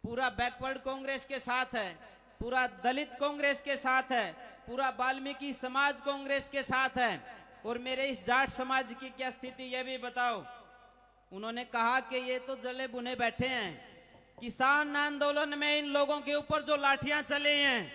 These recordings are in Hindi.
पूरा बैकवर्ड कांग्रेस के साथ है, पूरा दलित कांग्रेस के साथ है, पूरा वाल्मीकि समाज कांग्रेस के साथ है। और मेरे इस जाट समाज की क्या स्थिति ये भी बताओ। उन्होंने कहा कि ये तो जले बुने बैठे हैं। किसान आंदोलन में इन लोगों के ऊपर जो लाठियां चली हैं,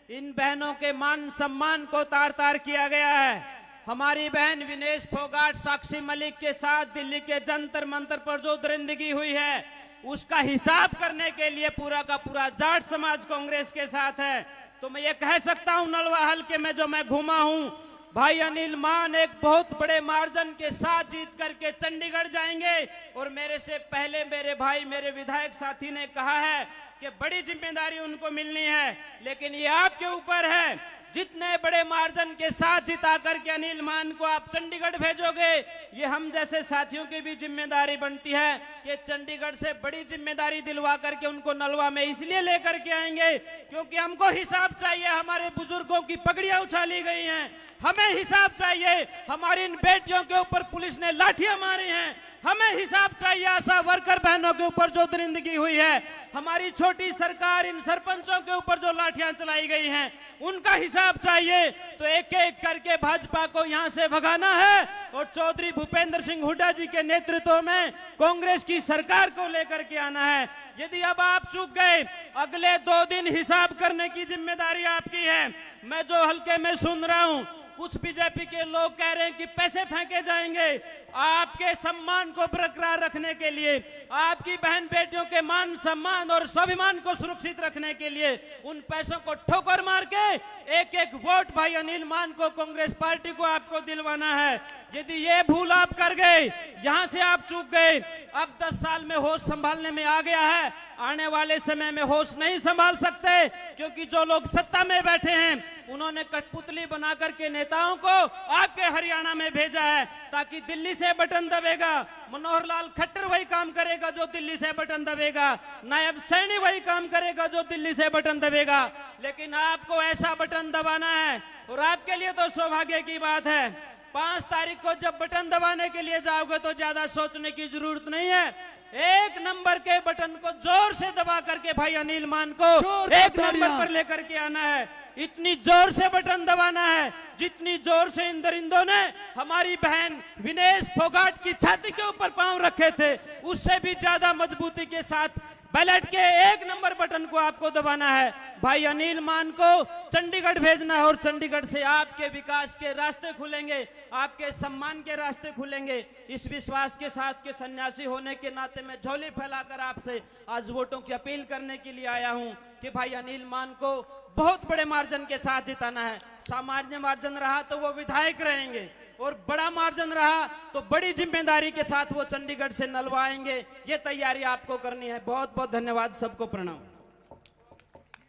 इन बहनों के मान सम्मान को तार तार किया गया है। हमारी बहन विनेश फोगाट, साक्षी मलिक के साथ दिल्ली के जंतर मंतर पर जो दरिंदगी हुई है, उसका हिसाब करने के लिए पूरा का पूरा जाट समाज कांग्रेस के साथ है। तो मैं ये कह सकता हूं, नलवा हल्के में जो मैं घूमा हूं, भाई अनिल मान एक बहुत बड़े मार्जिन के साथ जीत करके चंडीगढ़ जाएंगे। और मेरे से पहले मेरे भाई, मेरे विधायक साथी ने कहा है कि बड़ी जिम्मेदारी उनको मिलनी है, लेकिन ये आपके ऊपर है। जितने बड़े मार्जिन के साथ जिता करके अनिल मान को आप चंडीगढ़ भेजोगे, ये हम जैसे साथियों की भी जिम्मेदारी बनती है कि चंडीगढ़ से बड़ी जिम्मेदारी दिलवा करके उनको नलवा में इसलिए लेकर के आएंगे क्योंकि हमको हिसाब चाहिए। हमारे बुजुर्गों की पगड़ियां उछाली गई हैं, हमें हिसाब चाहिए। हमारी इन बेटियों के ऊपर पुलिस ने लाठियां मारी हैं, हमें हिसाब चाहिए। आशा वर्कर बहनों के ऊपर जो दरिंदगी हुई है, हमारी छोटी सरकार, इन सरपंचों के ऊपर जो लाठियां चलाई गई हैं, उनका हिसाब चाहिए। तो एक एक करके भाजपा को यहां से भगाना है और चौधरी भूपेंद्र सिंह हुड्डा जी के नेतृत्व में कांग्रेस की सरकार को लेकर के आना है। यदि अब आप चूक गए, अगले 2 दिन हिसाब करने की जिम्मेदारी आपकी है। मैं जो हल्के में सुन रहा हूं, कुछ बीजेपी के लोग कह रहे हैं कि पैसे फेंके जाएंगे। आपके सम्मान को बरकरार रखने के लिए, आपकी बहन बेटियों के मान सम्मान और स्वाभिमान को सुरक्षित रखने के लिए उन पैसों को ठोकर मार के एक एक वोट भाई अनिल मान को, कांग्रेस पार्टी को आपको दिलवाना है। यदि ये भूल आप कर गए, यहां से आप चूक गए, अब 10 साल में होश संभालने में आ गया है, आने वाले समय में होश नहीं संभाल सकते। क्योंकि जो लोग सत्ता में बैठे हैं, उन्होंने कठपुतली बना करके नेताओं को आपके हरियाणा में भेजा है ताकि दिल्ली से बटन दबेगा। मनोहर लाल खट्टर वही काम करेगा जो दिल्ली से बटन दबेगा, नायब सैनी वही काम करेगा जो दिल्ली से बटन दबेगा। लेकिन आपको ऐसा बटन दबाना है, और आपके लिए तो सौभाग्य की बात है, 5 तारीख को जब बटन दबाने के लिए जाओगे तो ज्यादा सोचने की जरूरत नहीं है। 1 नंबर के बटन को जोर से दबा करके भाई अनिल मान को 1 नंबर पर लेकर के आना है। इतनी जोर से बटन दबाना है जितनी जोर से इन दरिंदों ने हमारी बहन विनेश फोगाट की छाती के ऊपर पांव रखे थे, उससे भी ज्यादा मजबूती के साथ बैलेट के 1 नंबर बटन को आपको दबाना है। भाई अनिल मान को चंडीगढ़ भेजना है और चंडीगढ़ से आपके विकास के रास्ते खुलेंगे, आपके सम्मान के रास्ते खुलेंगे। इस विश्वास के साथ के सन्यासी होने के नाते मैं झोली फैलाकर आपसे आज वोटों की अपील करने के लिए आया हूं कि भाई अनिल मान को बहुत बड़े मार्जिन के साथ जिताना है। सामान्य मार्जिन रहा तो वो विधायक रहेंगे, और बड़ा मार्जिन रहा तो बड़ी जिम्मेदारी के साथ वो चंडीगढ़ से नलवाएंगे। ये तैयारी आपको करनी है। बहुत बहुत धन्यवाद, सबको प्रणाम।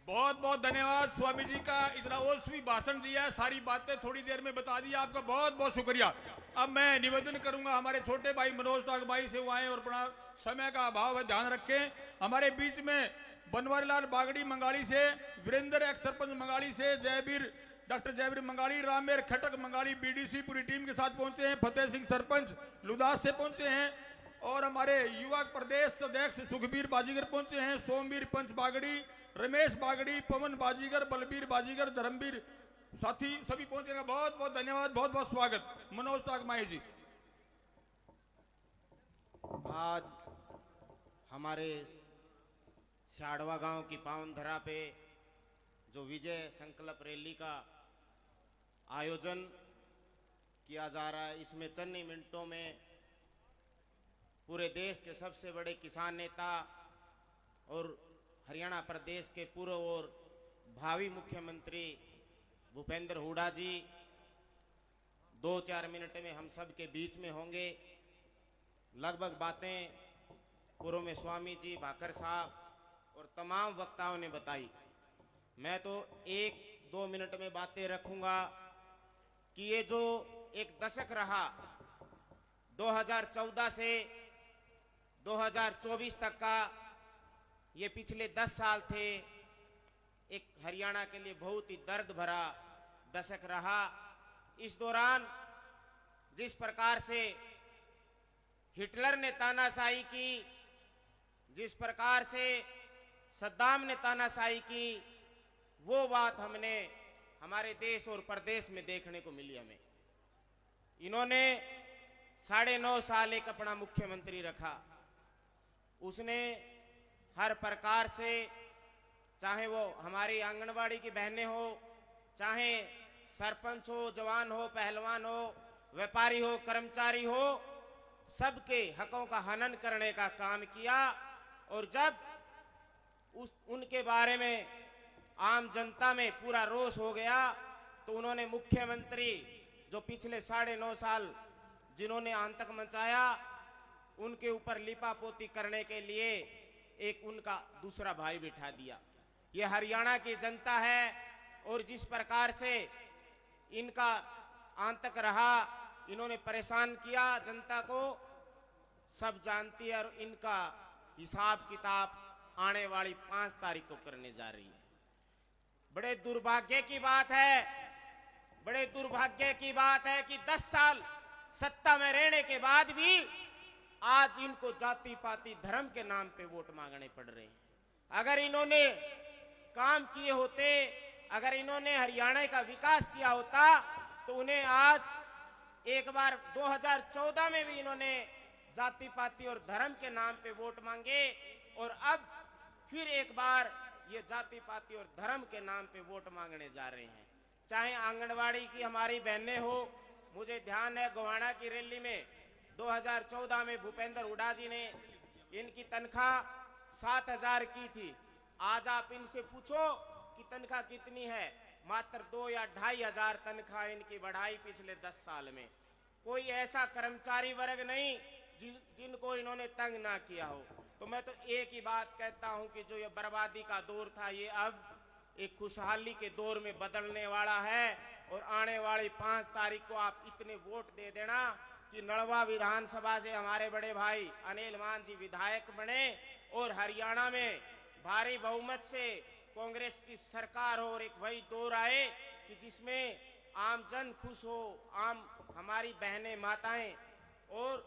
बहुत बहुत धन्यवाद स्वामी जी का, इतना ओसवी भाषण दिया है, सारी बातें थोड़ी देर में बता दी, आपका बहुत बहुत शुक्रिया। अब मैं निवेदन करूंगा हमारे छोटे भाई मनोज टाक भाई से वो आए और अपना समय का अभाव है, ध्यान रखें। हमारे बीच में बनवारीलाल बागड़ी मंगाली से, वीरेंद्र एक्स सरपंच मंगाली से, जयवीर डॉक्टर जयवीर मंगाली, रामेर खटक मंगाली बीडीसी पूरी टीम के साथ पहुंचे हैं, फतेह सिंह सरपंच लुदास से पहुंचे हैं, और हमारे युवा प्रदेश अध्यक्ष सुखबीर बाजीगर पहुंचे हैं, सोमवीर पंच बागड़ी, रमेश बागड़ी, पवन बाजीगर, बलबीर बाजीगर, धर्मवीर साथी सभी पहुंचेगा। बहुत बहुत धन्यवाद, बहुत बहुत स्वागत। मनोज तागमाई जी। आज हमारे शाड़वा गांव की पावन धरा पे जो विजय संकल्प रैली का आयोजन किया जा रहा है, इसमें चंद ही मिनटों में पूरे देश के सबसे बड़े किसान नेता और हरियाणा प्रदेश के पूर्व और भावी मुख्यमंत्री भूपेंद्र हुड्डा जी 2-4 मिनट में हम सब के बीच में होंगे। लगभग बातें पूर्व में स्वामी जी, भाकर साहब और तमाम वक्ताओं ने बताई। मैं तो 1-2 मिनट में बातें रखूंगा कि ये जो एक दशक रहा 2014 से 2024 तक का, ये पिछले 10 साल थे, एक हरियाणा के लिए बहुत ही दर्द भरा दशक रहा। इस दौरान जिस प्रकार से हिटलर ने तानाशाही की, जिस प्रकार से सद्दाम ने तानाशाही की, वो बात हमने हमारे देश और प्रदेश में देखने को मिली हमें। इन्होंने 9.5 साल एक अपना मुख्यमंत्री रखा। उसने हर प्रकार से, चाहे वो हमारी आंगनवाड़ी की बहनें हो, चाहे सरपंच हो, जवान हो, पहलवान हो, व्यापारी हो, कर्मचारी हो, सबके हकों का हनन करने का काम किया। और जब उनके बारे में आम जनता में पूरा रोष हो गया तो उन्होंने मुख्यमंत्री, जो पिछले 9.5 साल जिन्होंने आतंक मचाया, उनके ऊपर लिपापोती करने के लिए एक उनका दूसरा भाई बिठा दिया। ये हरियाणा की जनता है और जिस प्रकार से इनका आतंक रहा, इन्होंने परेशान किया जनता को, सब जानती है। और इनका हिसाब किताब आने वाली 5 तारीख को करने जा रही है। बड़े दुर्भाग्य की बात है, बड़े दुर्भाग्य की बात है कि 10 साल सत्ता में रहने के बाद भी आज इनको जाति पाति धर्म के नाम पे वोट मांगने पड़ रहे हैं। अगर इन्होंने काम किए होते, अगर इन्होंने हरियाणा का विकास किया होता तो उन्हें आज एक बार 2014 में भी इन्होंने जाति पाति और धर्म के नाम पे वोट मांगे और अब फिर एक बार ये जाति पाति और धर्म के नाम पे वोट मांगने जा रहे हैं। चाहे आंगनवाड़ी की हमारी बहनें हो, मुझे ध्यान है गोवाना की रैली में 2014 में भूपेंद्र हुड्डा जी ने इनकी तनख्वाह 7,000 की थी। आज आप इनसे पूछो कि तनख्वाह कितनी है, मात्र 2 या 2,500 तनख्वाह इनकी बढ़ाई पिछले 10 साल में। कोई ऐसा कर्मचारी वर्ग नहीं जिनको इन्होंने तंग ना किया हो। तो मैं तो एक ही बात कहता हूं कि जो ये बर्बादी का दौर था, ये अब एक खुशहाली के दौर में बदलने वाला है। और आने वाली 5 तारीख को आप इतने वोट दे देना कि नड़वा विधानसभा से हमारे बड़े भाई अनिल मान जी विधायक बने और हरियाणा में भारी बहुमत से कांग्रेस की सरकार हो और एक वही दौर आए कि जिसमें आम जन खुश हो, आम हमारी बहनें माताएं और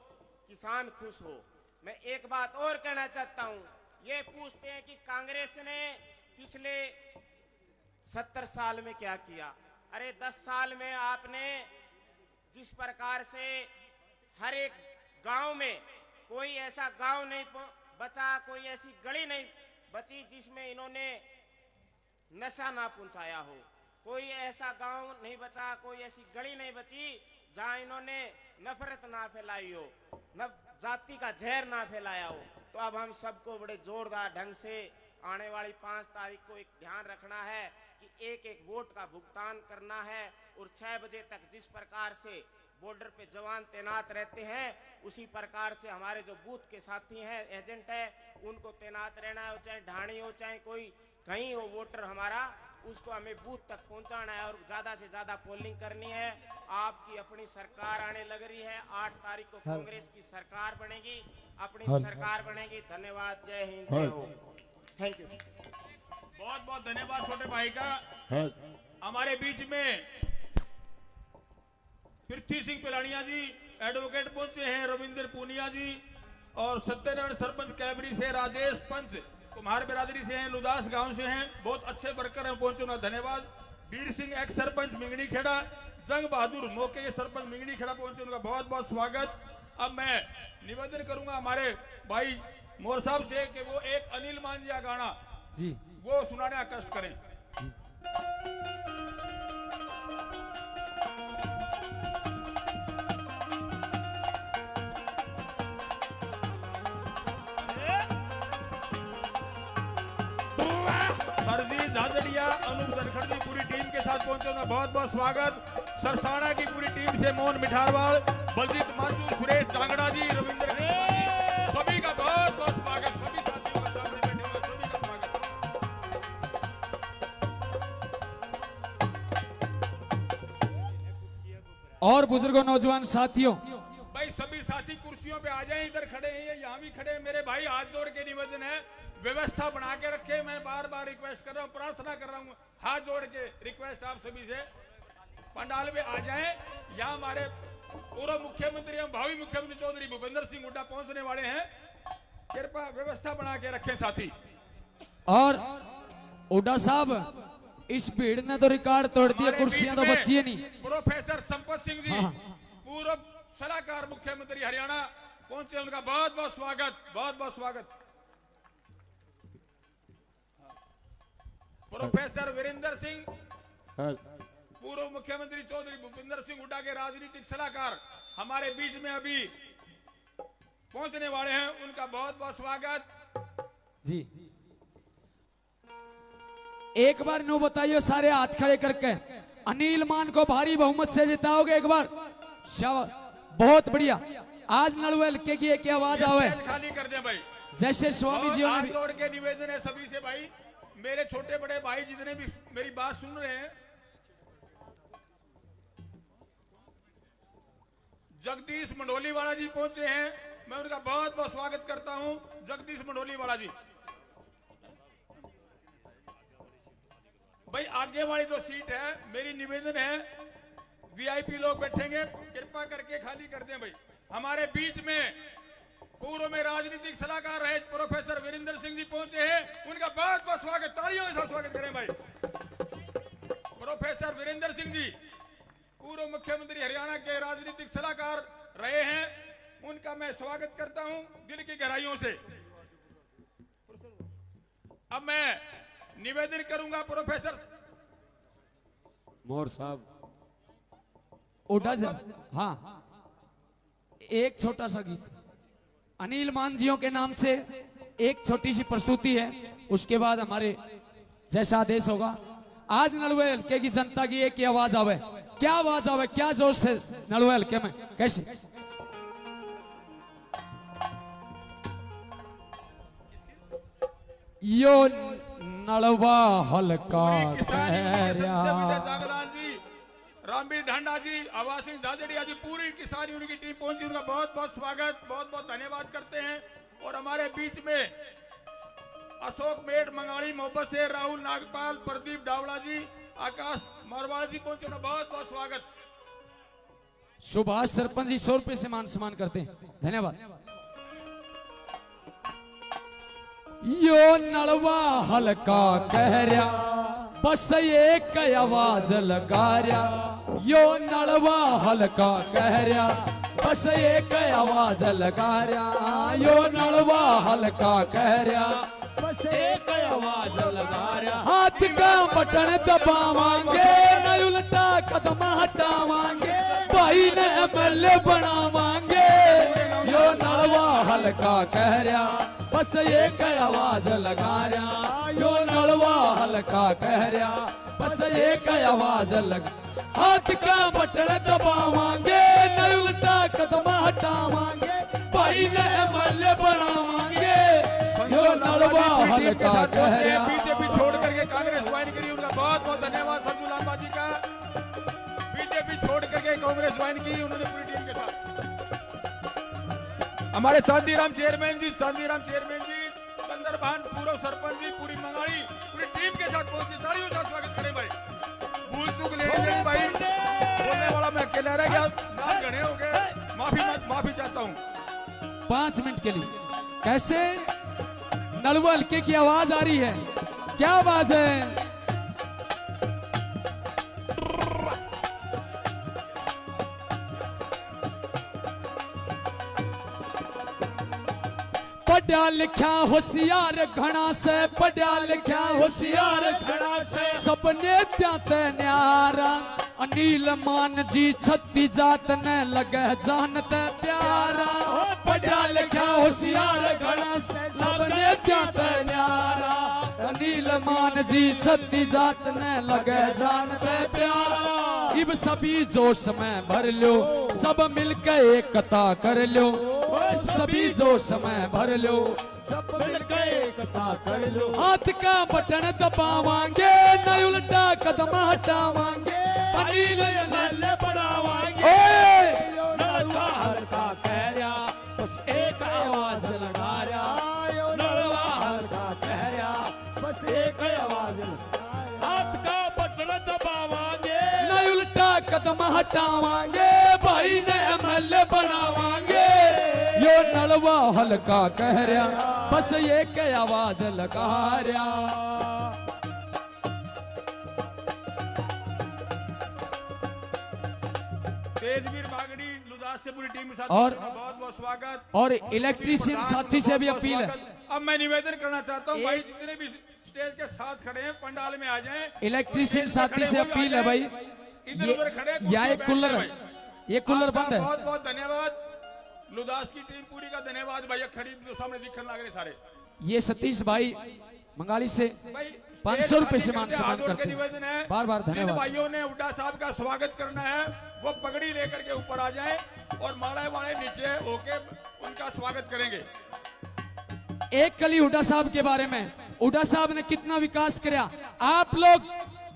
किसान खुश हो। मैं एक बात और कहना चाहता हूं, ये पूछते हैं कि कांग्रेस ने पिछले 70 साल में क्या किया। अरे 10 साल में आपने जिस प्रकार से हर एक गांव में कोई ऐसा गांव नहीं बचा, कोई ऐसी गली नहीं बची जिसमें इन्होंने नशा ना पहुंचाया हो। कोई ऐसा गांव नहीं बचा, कोई ऐसी गली नहीं बची जहां इन्होंने नफरत ना फैलाई हो, जाति का जहर ना फैलाया हो। तो अब हम सबको बड़े जोरदार ढंग से आने वाली 5 तारीख को एक ध्यान रखना है कि एक एक वोट का भुगतान करना है। और 6 बजे तक जिस प्रकार से बॉर्डर पे जवान तैनात रहते हैं, उसी प्रकार से हमारे जो बूथ के साथी हैं, एजेंट है, उनको तैनात रहना है। चाहे ढाणी हो, चाहे कोई कहीं हो वोटर हमारा, उसको हमें बूथ तक पहुंचाना है और ज्यादा से ज्यादा पोलिंग करनी है। आपकी अपनी सरकार आने लग रही है। 8 तारीख को कांग्रेस की सरकार बनेगी, अपनी सरकार बनेगी। धन्यवाद। जय हिंद, जय हो। Thank you. बहुत बहुत धन्यवाद छोटे भाई का। हमारे बीच में पृथ्वी सिंह पिलानिया जी एडवोकेट पहुंचे हैं, रविंद्र पूनिया जी और सत्यनारायण सरपंच कैबरी से, राजेश पंच कुम्हार बिरादरी से हैं, लुदास गांव से हैं। बहुत अच्छे वर्कर हैं, पहुंचे, उन्हें धन्यवाद। वीर सिंह एक्स सरपंच मिंगनी खेड़ा, जंग बहादुर मौके के सरपंच मिंगनी खेड़ा पहुंचे, उनका बहुत बहुत स्वागत। अब मैं निवेदन करूंगा हमारे भाई मोर साहब से कि वो एक अनिल मांझिया गाना जी वो सुनाने का कष्ट करें। सरजी झाझड़िया, अनूप धनखड़ जी पूरी टीम के साथ पहुंचे, उन्हें बहुत बहुत स्वागत। सरसाना की पूरी टीम से मोहन मिठारवाल, बलजीत मांझू, सुरेश जांगड़ा जी, रविंद्र जी, सभी का बहुत बहुत स्वागत। सभी साथियों का सामने बैठे हुए सभी का स्वागत। और बुजुर्गों, नौजवान साथियों, भाई सभी साथी कुर्सियों पे आ जाएं, इधर खड़े हैं, यहाँ भी खड़े हैं। मेरे भाई हाथ जोड़ के निवेदन है, व्यवस्था बना के रखे। मैं बार बार रिक्वेस्ट कर रहा हूँ, प्रार्थना कर रहा हूँ, हाथ जोड़ के रिक्वेस्ट आप सभी से, पंडाल में आ जाएं। यहाँ हमारे पूर्व मुख्यमंत्री एवं भावी मुख्यमंत्री चौधरी भूपेंद्र सिंह हुड्डा पहुंचने वाले हैं। कृपया व्यवस्था बना के रखें साथी। और उडा साहब इस भीड़ ने तो रिकॉर्ड तोड़ दिया, हमारे कुर्सियां तो बीच में बची है नहीं। प्रोफेसर संपत सिंह जी, हाँ। पूर्व सलाहकार मुख्यमंत्री हरियाणा पहुंचे, उनका बहुत बहुत स्वागत, बहुत बहुत स्वागत। प्रोफेसर वीरेंद्र सिंह, पूर्व मुख्यमंत्री चौधरी भूपिंदर सिंह हुड्डा के राजनीतिक सलाहकार हमारे बीच में अभी पहुंचने वाले हैं, उनका बहुत बहुत स्वागत जी। एक बार नो बताइए सारे हाथ खड़े करके, अनिल मान को भारी बहुमत से जिताओगे एक बार? शाबाश, बहुत बढ़िया। आज नलवेल के की एक आवाज आवे, स्टेज खाली कर दें भाई। जैसे स्वामी जी हाथ ने भी। जोड़ के निवेदन है सभी से भाई, मेरे छोटे बड़े भाई जितने भी मेरी बात सुन रहे हैं, जगदीश मंडोली वाला जी पहुंचे हैं, मैं उनका बहुत बहुत स्वागत करता हूं। जगदीश मंडोली वाला जी भाई, आगे वाली जो सीट है, मेरी निवेदन है, वीआईपी लोग बैठेंगे, कृपा करके खाली कर दें भाई। हमारे बीच में पूर्व में राजनीतिक सलाहकार रहे प्रोफेसर वीरेंद्र सिंह जी पहुंचे हैं, उनका बहुत बहुत स्वागत, तालियों के साथ स्वागत करें भाई। प्रोफेसर वीरेंद्र सिंह जी पूर्व मुख्यमंत्री हरियाणा के राजनीतिक सलाहकार रहे हैं, उनका मैं स्वागत करता हूं दिल की गहराइयों से। अब मैं निवेदन करूंगा प्रोफेसर मोर साहब उडा जा, हाँ, एक छोटा सा गीत अनिल मान जियों के नाम से, एक छोटी सी प्रस्तुति है, उसके बाद हमारे जैसा आदेश होगा। आज नलवे हल्के की जनता की एक ही आवाज आवे, क्या आवाज आवे, क्या जोश से नलवे हल्के में, कैसे? यो नलवा हल्का जागलान जी, रामवीर ढांडा जी, आवाज सिंह झाजड़िया जी, पूरी किसानी उनकी टीम पहुंची, उनका बहुत बहुत स्वागत, बहुत बहुत धन्यवाद करते हैं। और हमारे बीच में अशोक मेट, मंगाड़ी, मोहब्बत से राहुल नागपाल, प्रदीप डावड़ा जी, आकाश मारवाड़ जी पहुंचे, उनका बहुत बहुत स्वागत। सुभाष सरपंच जी 100 रुपए से मान सम्मान करते हैं, धन्यवाद। यो नलवा हल्का कह रहा, बस एक आवाज लगा रहा। यो नलवा हल्का कह रहा, बस एक आवाज लगा रहा। यो नलवा हल्का कह रहा, बस एक आवाज लगा रहा। हाथ का बटन दबावांगे, न उल्टा कदम हटावांगे, भाई ने एमएलए बनावांगे। यो नलवा हल्का कह रहा, बस एक आवाज लगा रहा। यो नलवा हल्का कह रहा, बस एक आवाज लगा। हाथ का बटन दबावांगे, न उल्टा कदम हटावांगे, भाई ने एमएलए बनावांगे। यो नलवा हल्का कह रहा। बीजेपी छोड़ करके कांग्रेस ज्वाइन करी, उनका बहुत बहुत धन्यवाद संजू लांबा जी का। बीजेपी छोड़ करके कांग्रेस ज्वाइन की उन्होंने पूरी टीम के साथ। हमारे चांदीराम चेयरमैन जी, चंद्रभान पूर्व सरपंच जी, पूरी मंगाड़ी, पूरी टीम के साथ पहुंचे, तालियों से स्वागत करें भाई। भूल चूक लेने भाई, बोलने वाला मैं अकेला रह गया, नाम गणे हो गए, माफी चाहता हूं। 5 मिनट के लिए कैसे नलवा हल्के की आवाज आ रही है, क्या आवाज है? पढ़ा लिखा होशियार घना से, पढ़ा लिखा होशियार घना से, सबने त्याते न्यारा। अनिल मान जी छत्ती जात ने लगे जानते प्यारा। पढ़ा लिखा होशियार घना से, सबने त्याते न्यारा। अनिल मान जी छत्ती जात ने लगे जानते प्यारा। इब सभी जोश में भर लो, सब मिलकर एकता कर लो। सभी जोश में भर लो, सब मिलकर एकता कर लो। हाथ का बटन दबावांगे, न उल्टा कदम हटावांगे, अनिल एमएलए बनावांगे। नलवा हल्का कह रहा, बस एक आवाज लगा रहा। नलवा हल्का कह रहा, बस एक आवाज लगा रहा। हाथ का बटन दबावांगे, न उल्टा कदम हटावांगे, भाई ने एमएलए बनावांगे। यो नलवा हल्का कह रहा, बस ये के आवाज लगा रहा। तेजवीर बागड़ी लुदास से पूरी टीम के साथ और बहुत बहुत स्वागत। और इलेक्ट्रीशियन साथी से भी अपील है। अब मैं निवेदन करना चाहता हूँ भाई जितने भी स्टेज के साथ खड़े हैं पंडाल में आ जाएं। इलेक्ट्रीशियन साथी से अपील है भाई, इधर उधर खड़े या एक कूलर, ये कूलर बंद है। बहुत बहुत धन्यवाद लुदास की टीम पूरी का धन्यवाद भैया। खड़ी सामने दिखने लग रहे सारे। ये सतीश भाई मंगाली से 500 रुपए से मान सम्मान करते निवेदन है। हैं। बार बार जिन धन्यवाद। भाइयों ने हुड्डा साहब का स्वागत करना है वो पगड़ी लेकर के ऊपर आ जाएं और माड़े वाले नीचे होके उनका स्वागत करेंगे। एक कली हुड्डा साहब के बारे में, हुड्डा साहब ने कितना विकास किया। आप लोग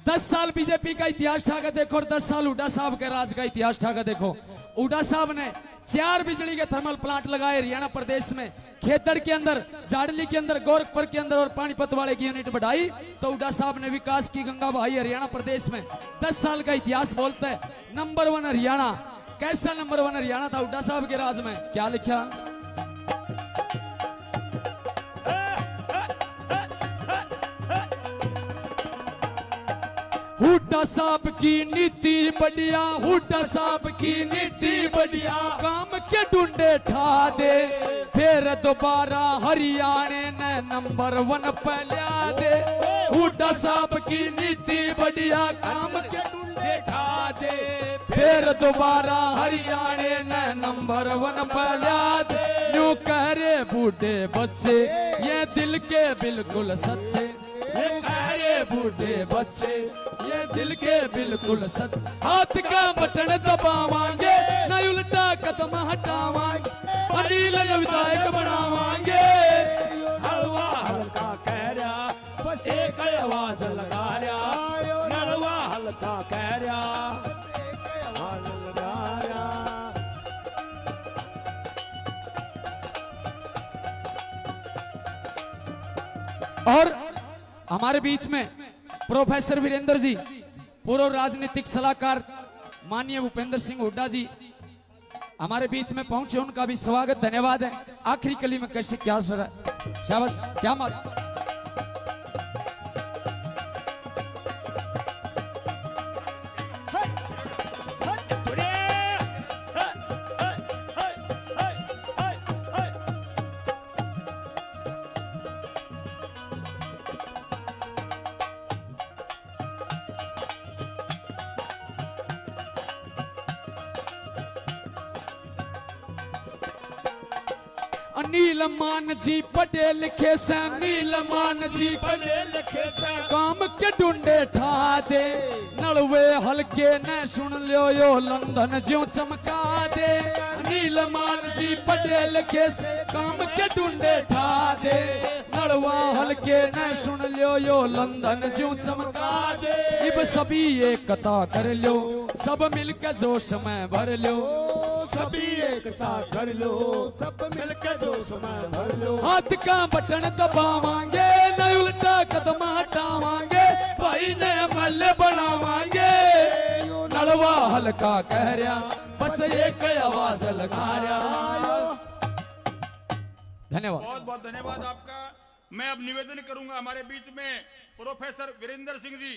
10 साल बीजेपी का इतिहास ठाका देखो और 10 साल हुड्डा साहब के राज का इतिहास ठाका देखो। हुड्डा साहब ने 4 बिजली के थर्मल प्लांट लगाए हरियाणा प्रदेश में, खेतर के अंदर, जाडली के अंदर, गोरखपुर के अंदर और पानीपत वाले की यूनिट बढ़ाई। तो हुड्डा साहब ने विकास की गंगा बहाई हरियाणा प्रदेश में। 10 साल का इतिहास बोलता है नंबर 1 हरियाणा। कैसा नंबर 1 हरियाणा था हुड्डा साहब के राज में, क्या लिखा? हुड्डा साहब की नीति बढ़िया, हुड्डा साहब की नीति बढ़िया, काम के ढूंढे ठा दे, फिर दोबारा हरियाणे ने नंबर 1 पे ला दे। हुड्डा साहब की नीति बढ़िया, काम के ढूंढे ठा दे, फिर दोबारा हरियाणे ने नंबर 1 पे ला दे। यूं कह रे बूढ़े बच्चे ये दिल के बिल्कुल सच्चे, बूढ़े बच्चे ये दिल के बिल्कुल सच। हाथ का बटन दबावांगे न उल्टा कदम हटावांगे, अनिल ने विधायक बनावांगे। हलवा हल्का कह रहा, बस एक आवाज लगा रहा। नलवा हल्का कह रहा, बस एक आवाज लगा रहा। और हमारे बीच में प्रोफेसर वीरेंद्र जी, पूर्व राजनीतिक सलाहकार माननीय भूपेंद्र सिंह हुड्डा जी हमारे बीच में पहुंचे, उनका भी स्वागत धन्यवाद है। आखिरी कली में कैसे क्या सर है, शाबाश, क्या मार। अनिल मान जी पढ़े लिखे से, नील मान जी पढ़े लिखे से, काम के ढूंढे ठा दे, नलवे हल्के न सुन लो यो लंदन ज्यों चमका दे। नील मान जी पढ़े लिखे से, काम के ढूंढे ठा दे, नलवा हल्के न सुन लो यो लंदन ज्यों चमका दे। इब सभी एकता कर लो, सब मिलकर जोश में भर लो, सभी एकता कर लो, सब मिलकर जोश में भर लो। हाथ का बटन दबावांगे न उल्टा कदम हटावांगे, भाई ने मल्ले बनावांगे। नलवा हल्का कह रहा, बस एक आवाज लगा रहा। धन्यवाद, बहुत बहुत धन्यवाद आपका। मैं अब निवेदन करूंगा हमारे बीच में प्रोफेसर वीरेंद्र सिंह जी,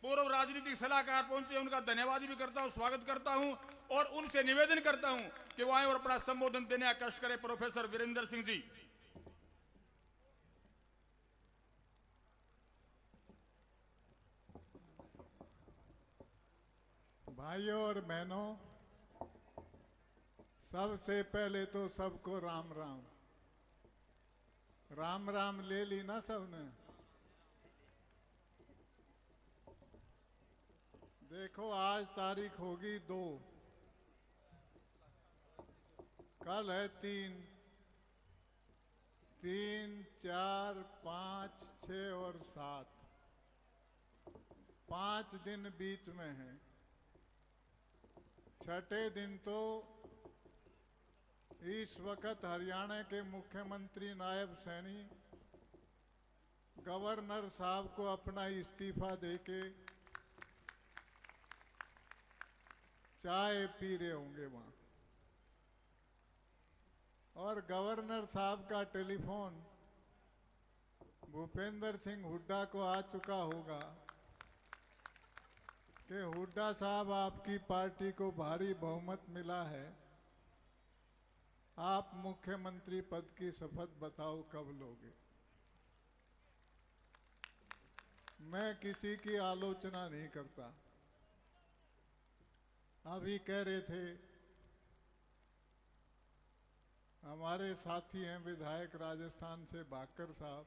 पूर्व राजनीतिक सलाहकार पहुंचे, उनका धन्यवाद भी करता हूं, स्वागत करता हूं और उनसे निवेदन करता हूं कि वो आए और अपना संबोधन देने का कष्ट करें। प्रोफेसर वीरेंद्र सिंह जी। भाइयों और बहनों, सबसे पहले तो सबको राम राम। राम राम ले ली ना सबने? देखो आज तारीख होगी 2, कल है 3, 3, 4, 5, 6 और 7, 5 दिन बीच में हैं। छठे दिन तो इस वक्त हरियाणा के मुख्यमंत्री नायब सैनी गवर्नर साहब को अपना इस्तीफा देके चाय पी रहे होंगे वहां। और गवर्नर साहब का टेलीफोन भूपेंद्र सिंह हुड्डा को आ चुका होगा कि हुड्डा साहब आपकी पार्टी को भारी बहुमत मिला है, आप मुख्यमंत्री पद की शपथ बताओ कब लोगे। मैं किसी की आलोचना नहीं करता। अभी कह रहे थे हमारे साथी हैं विधायक राजस्थान से भाकर साहब,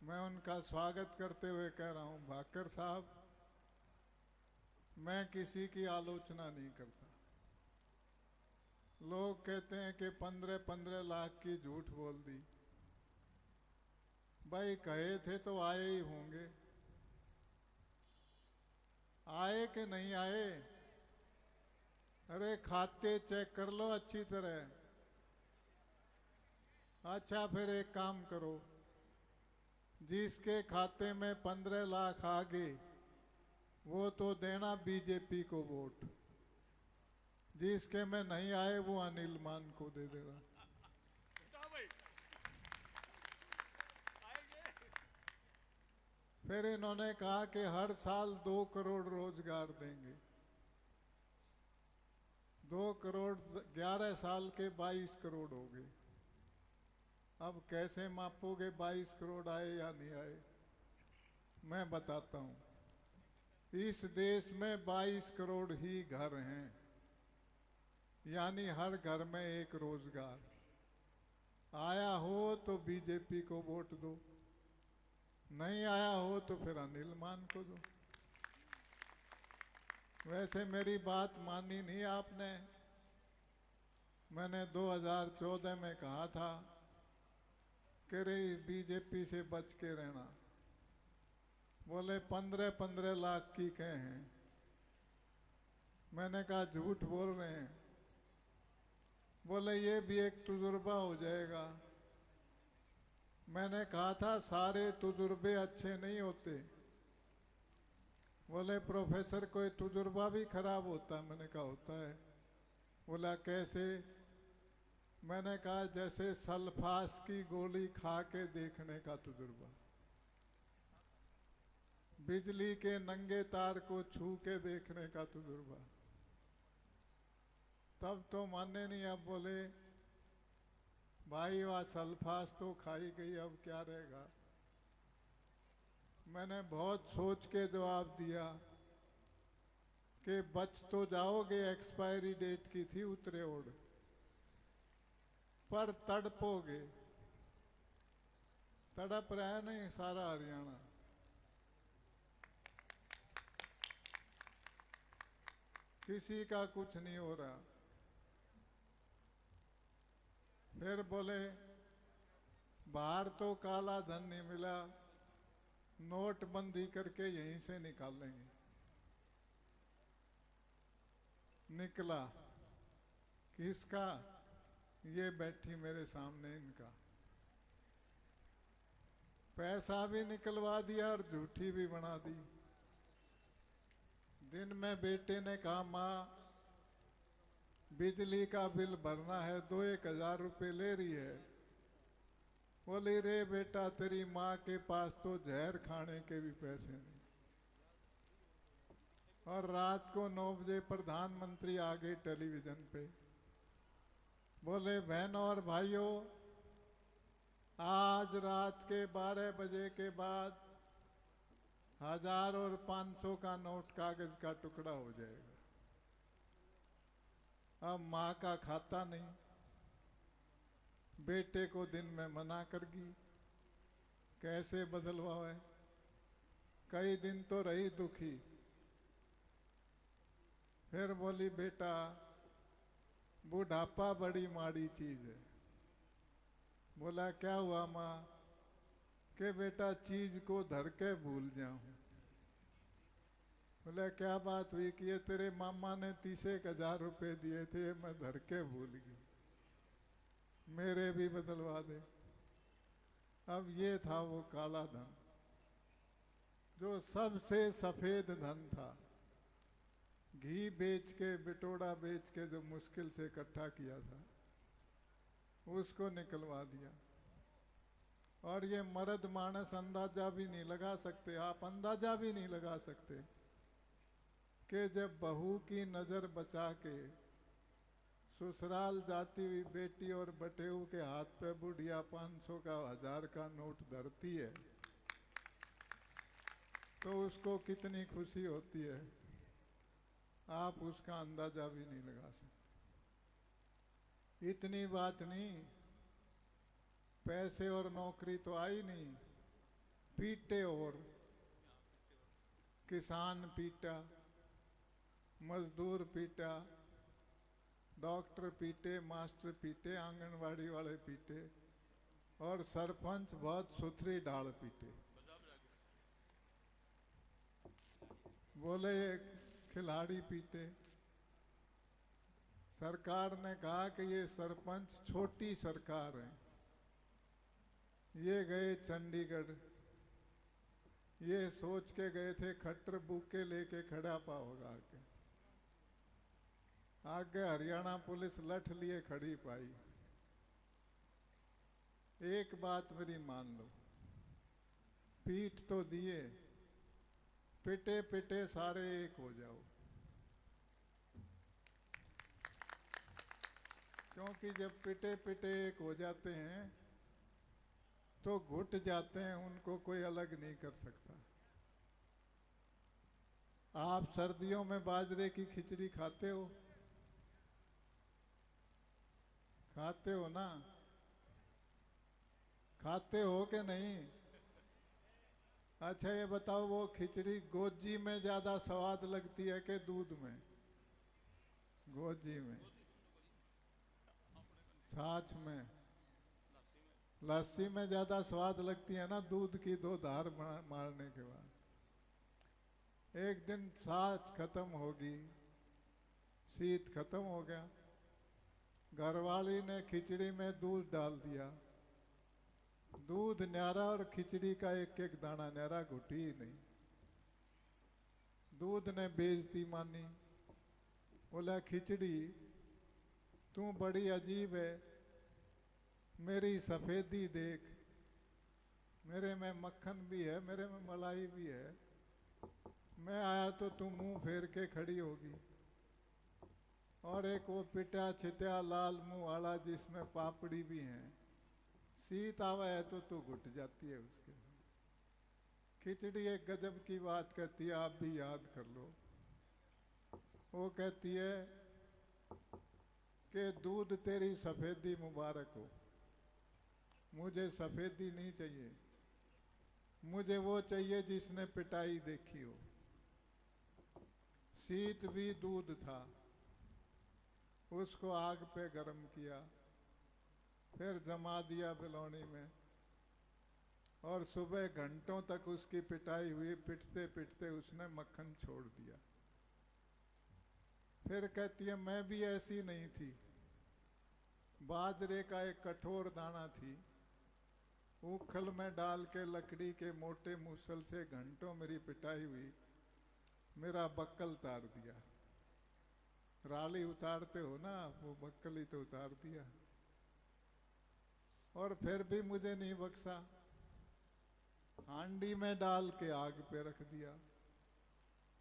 मैं उनका स्वागत करते हुए कह रहा हूं भाकर साहब, मैं किसी की आलोचना नहीं करता। लोग कहते हैं कि 15-15 लाख की झूठ बोल दी। भाई कहे थे तो आए ही होंगे, आए कि नहीं आए? अरे खाते चेक कर लो अच्छी तरह। अच्छा फिर एक काम करो, जिसके खाते में 15 लाख आ गए वो तो देना बीजेपी को वोट, जिसके में नहीं आए वो अनिल मान को दे देना। फिर इन्होंने कहा कि हर साल 2 करोड़ रोजगार देंगे। 2 करोड़ 11 साल के 22 करोड़ हो गए। अब कैसे मापोगे 22 करोड़ आए या नहीं आए? मैं बताता हूं। इस देश में 22 करोड़ ही घर हैं, यानी हर घर में एक रोजगार। आया हो तो बीजेपी को वोट दो, नहीं आया हो तो फिर अनिल मान को दो। वैसे मेरी बात मानी नहीं आपने। मैंने 2014 में कहा था कि रे बीजेपी से बच के रहना। बोले 15-15 लाख की कहे हैं। मैंने कहा झूठ बोल रहे हैं। बोले ये भी एक तजुर्बा हो जाएगा। मैंने कहा था सारे तजुर्बे अच्छे नहीं होते। बोले प्रोफेसर कोई तजुर्बा भी खराब होता है? मैंने कहा होता है। बोला कैसे? मैंने कहा जैसे सल्फास की गोली खा के देखने का तजुर्बा, बिजली के नंगे तार को छू के देखने का तजुर्बा। तब तो माने नहीं। अब बोले भाई वह सल्फास तो खाई गई, अब क्या रहेगा? मैंने बहुत सोच के जवाब दिया कि बच तो जाओगे, एक्सपायरी डेट की थी उतरे ओढ़, पर तड़पोगे। तड़प रहा है नहीं सारा हरियाणा। किसी का कुछ नहीं हो रहा। फिर बोले बाहर तो काला धन नहीं मिला, नोटबंदी करके यहीं से निकालेंगे। निकला किसका? ये बैठी मेरे सामने इनका। पैसा भी निकलवा दिया और झूठी भी बना दी। दिन में बेटे ने कहा माँ बिजली का बिल भरना है, 2-1 रुपये ले रही है। बोली रे बेटा तेरी माँ के पास तो जहर खाने के भी पैसे नहीं। और रात को 9 बजे प्रधानमंत्री आ गए टेलीविजन पे। बोले बहनों और भाइयों, आज रात के 12 बजे के बाद 1000 और 500 का नोट कागज का टुकड़ा हो जाएगा। अब माँ का खाता नहीं, बेटे को दिन में मना करगी, कैसे बदलवाए? कई दिन तो रही दुखी। फिर बोली बेटा बुढ़ापा बड़ी माड़ी चीज है। बोला क्या हुआ माँ? कि बेटा चीज को धर के भूल जाऊं। बोले क्या बात हुई? कि ये तेरे मामा ने 30,000 रुपये दिए थे, मैं धर के भूल गई, मेरे भी बदलवा दे। अब ये था वो काला धन जो सबसे सफेद धन था। घी बेच के, बिटोड़ा बेच के जो मुश्किल से इकट्ठा किया था, उसको निकलवा दिया। और ये मर्द मानस अंदाजा भी नहीं लगा सकते, आप अंदाजा भी नहीं लगा सकते कि जब बहू की नज़र बचा के ससुराल जाती हुई बेटी और बटेऊ के हाथ पे बुढ़िया 500 का 1000 का नोट धरती है तो उसको कितनी खुशी होती है, आप उसका अंदाजा भी नहीं लगा सकते। इतनी बात नहीं, पैसे और नौकरी तो आई नहीं, पीटे और किसान पीटा, मजदूर पीटा, डॉक्टर पीटे, मास्टर पीटे, आंगनवाड़ी वाले पीटे और सरपंच बहुत सुथरी डाल पीटे। बोले ये खिलाड़ी पीटे। सरकार ने कहा कि ये सरपंच छोटी सरकार है। ये गए चंडीगढ़, ये सोच के गए थे खट्टर बुके लेके खड़ा पाओगा आगे। आगे हरियाणा पुलिस लठ लिए खड़ी पाई। एक बात मेरी मान लो, पीठ तो दिए, पिटे पिटे सारे एक हो जाओ। क्योंकि जब पिटे पिटे एक हो जाते हैं तो घुट जाते हैं, उनको कोई अलग नहीं कर सकता। आप सर्दियों में बाजरे की खिचड़ी खाते हो? खाते हो ना? खाते हो कि नहीं? अच्छा ये बताओ, वो खिचड़ी गोजी में ज्यादा स्वाद लगती है कि दूध में? गोजी में। छाछ में, लस्सी में ज्यादा स्वाद लगती है ना, दूध की दो धार मारने के बाद। एक दिन छाछ खत्म होगी, शीत खत्म हो गया, घरवाली ने खिचड़ी में दूध डाल दिया। दूध न्यारा और खिचड़ी का एक एक दाना न्यारा, घुटी ही नहीं। दूध ने बेइज्जती मानी, बोला खिचड़ी तू बड़ी अजीब है, मेरी सफेदी देख, मेरे में मक्खन भी है, मेरे में मलाई भी है, मैं आया तो तू मुंह फेर के खड़ी होगी। और एक वो पिटा छिटा लाल मुंह वाला जिसमें पापड़ी भी है, शीत आवा है तो तू घुट जाती है उसके। खिचड़ी एक गजब की बात कहती है, आप भी याद कर लो। वो कहती है कि दूध तेरी सफेदी मुबारक हो, मुझे सफेदी नहीं चाहिए, मुझे वो चाहिए जिसने पिटाई देखी हो। शीत भी दूध था, उसको आग पे गरम किया, फिर जमा दिया बिलौनी में, और सुबह घंटों तक उसकी पिटाई हुई। पिटते पिटते उसने मक्खन छोड़ दिया। फिर कहती है मैं भी ऐसी नहीं थी, बाजरे का एक कठोर दाना थी, उखल में डाल के लकड़ी के मोटे मूसल से घंटों मेरी पिटाई हुई, मेरा बक्कल उतार दिया। राली उतारते हो ना, वो बक्कल ही तो उतार दिया। और फिर भी मुझे नहीं बख्शा, हांडी में डाल के आग पे रख दिया।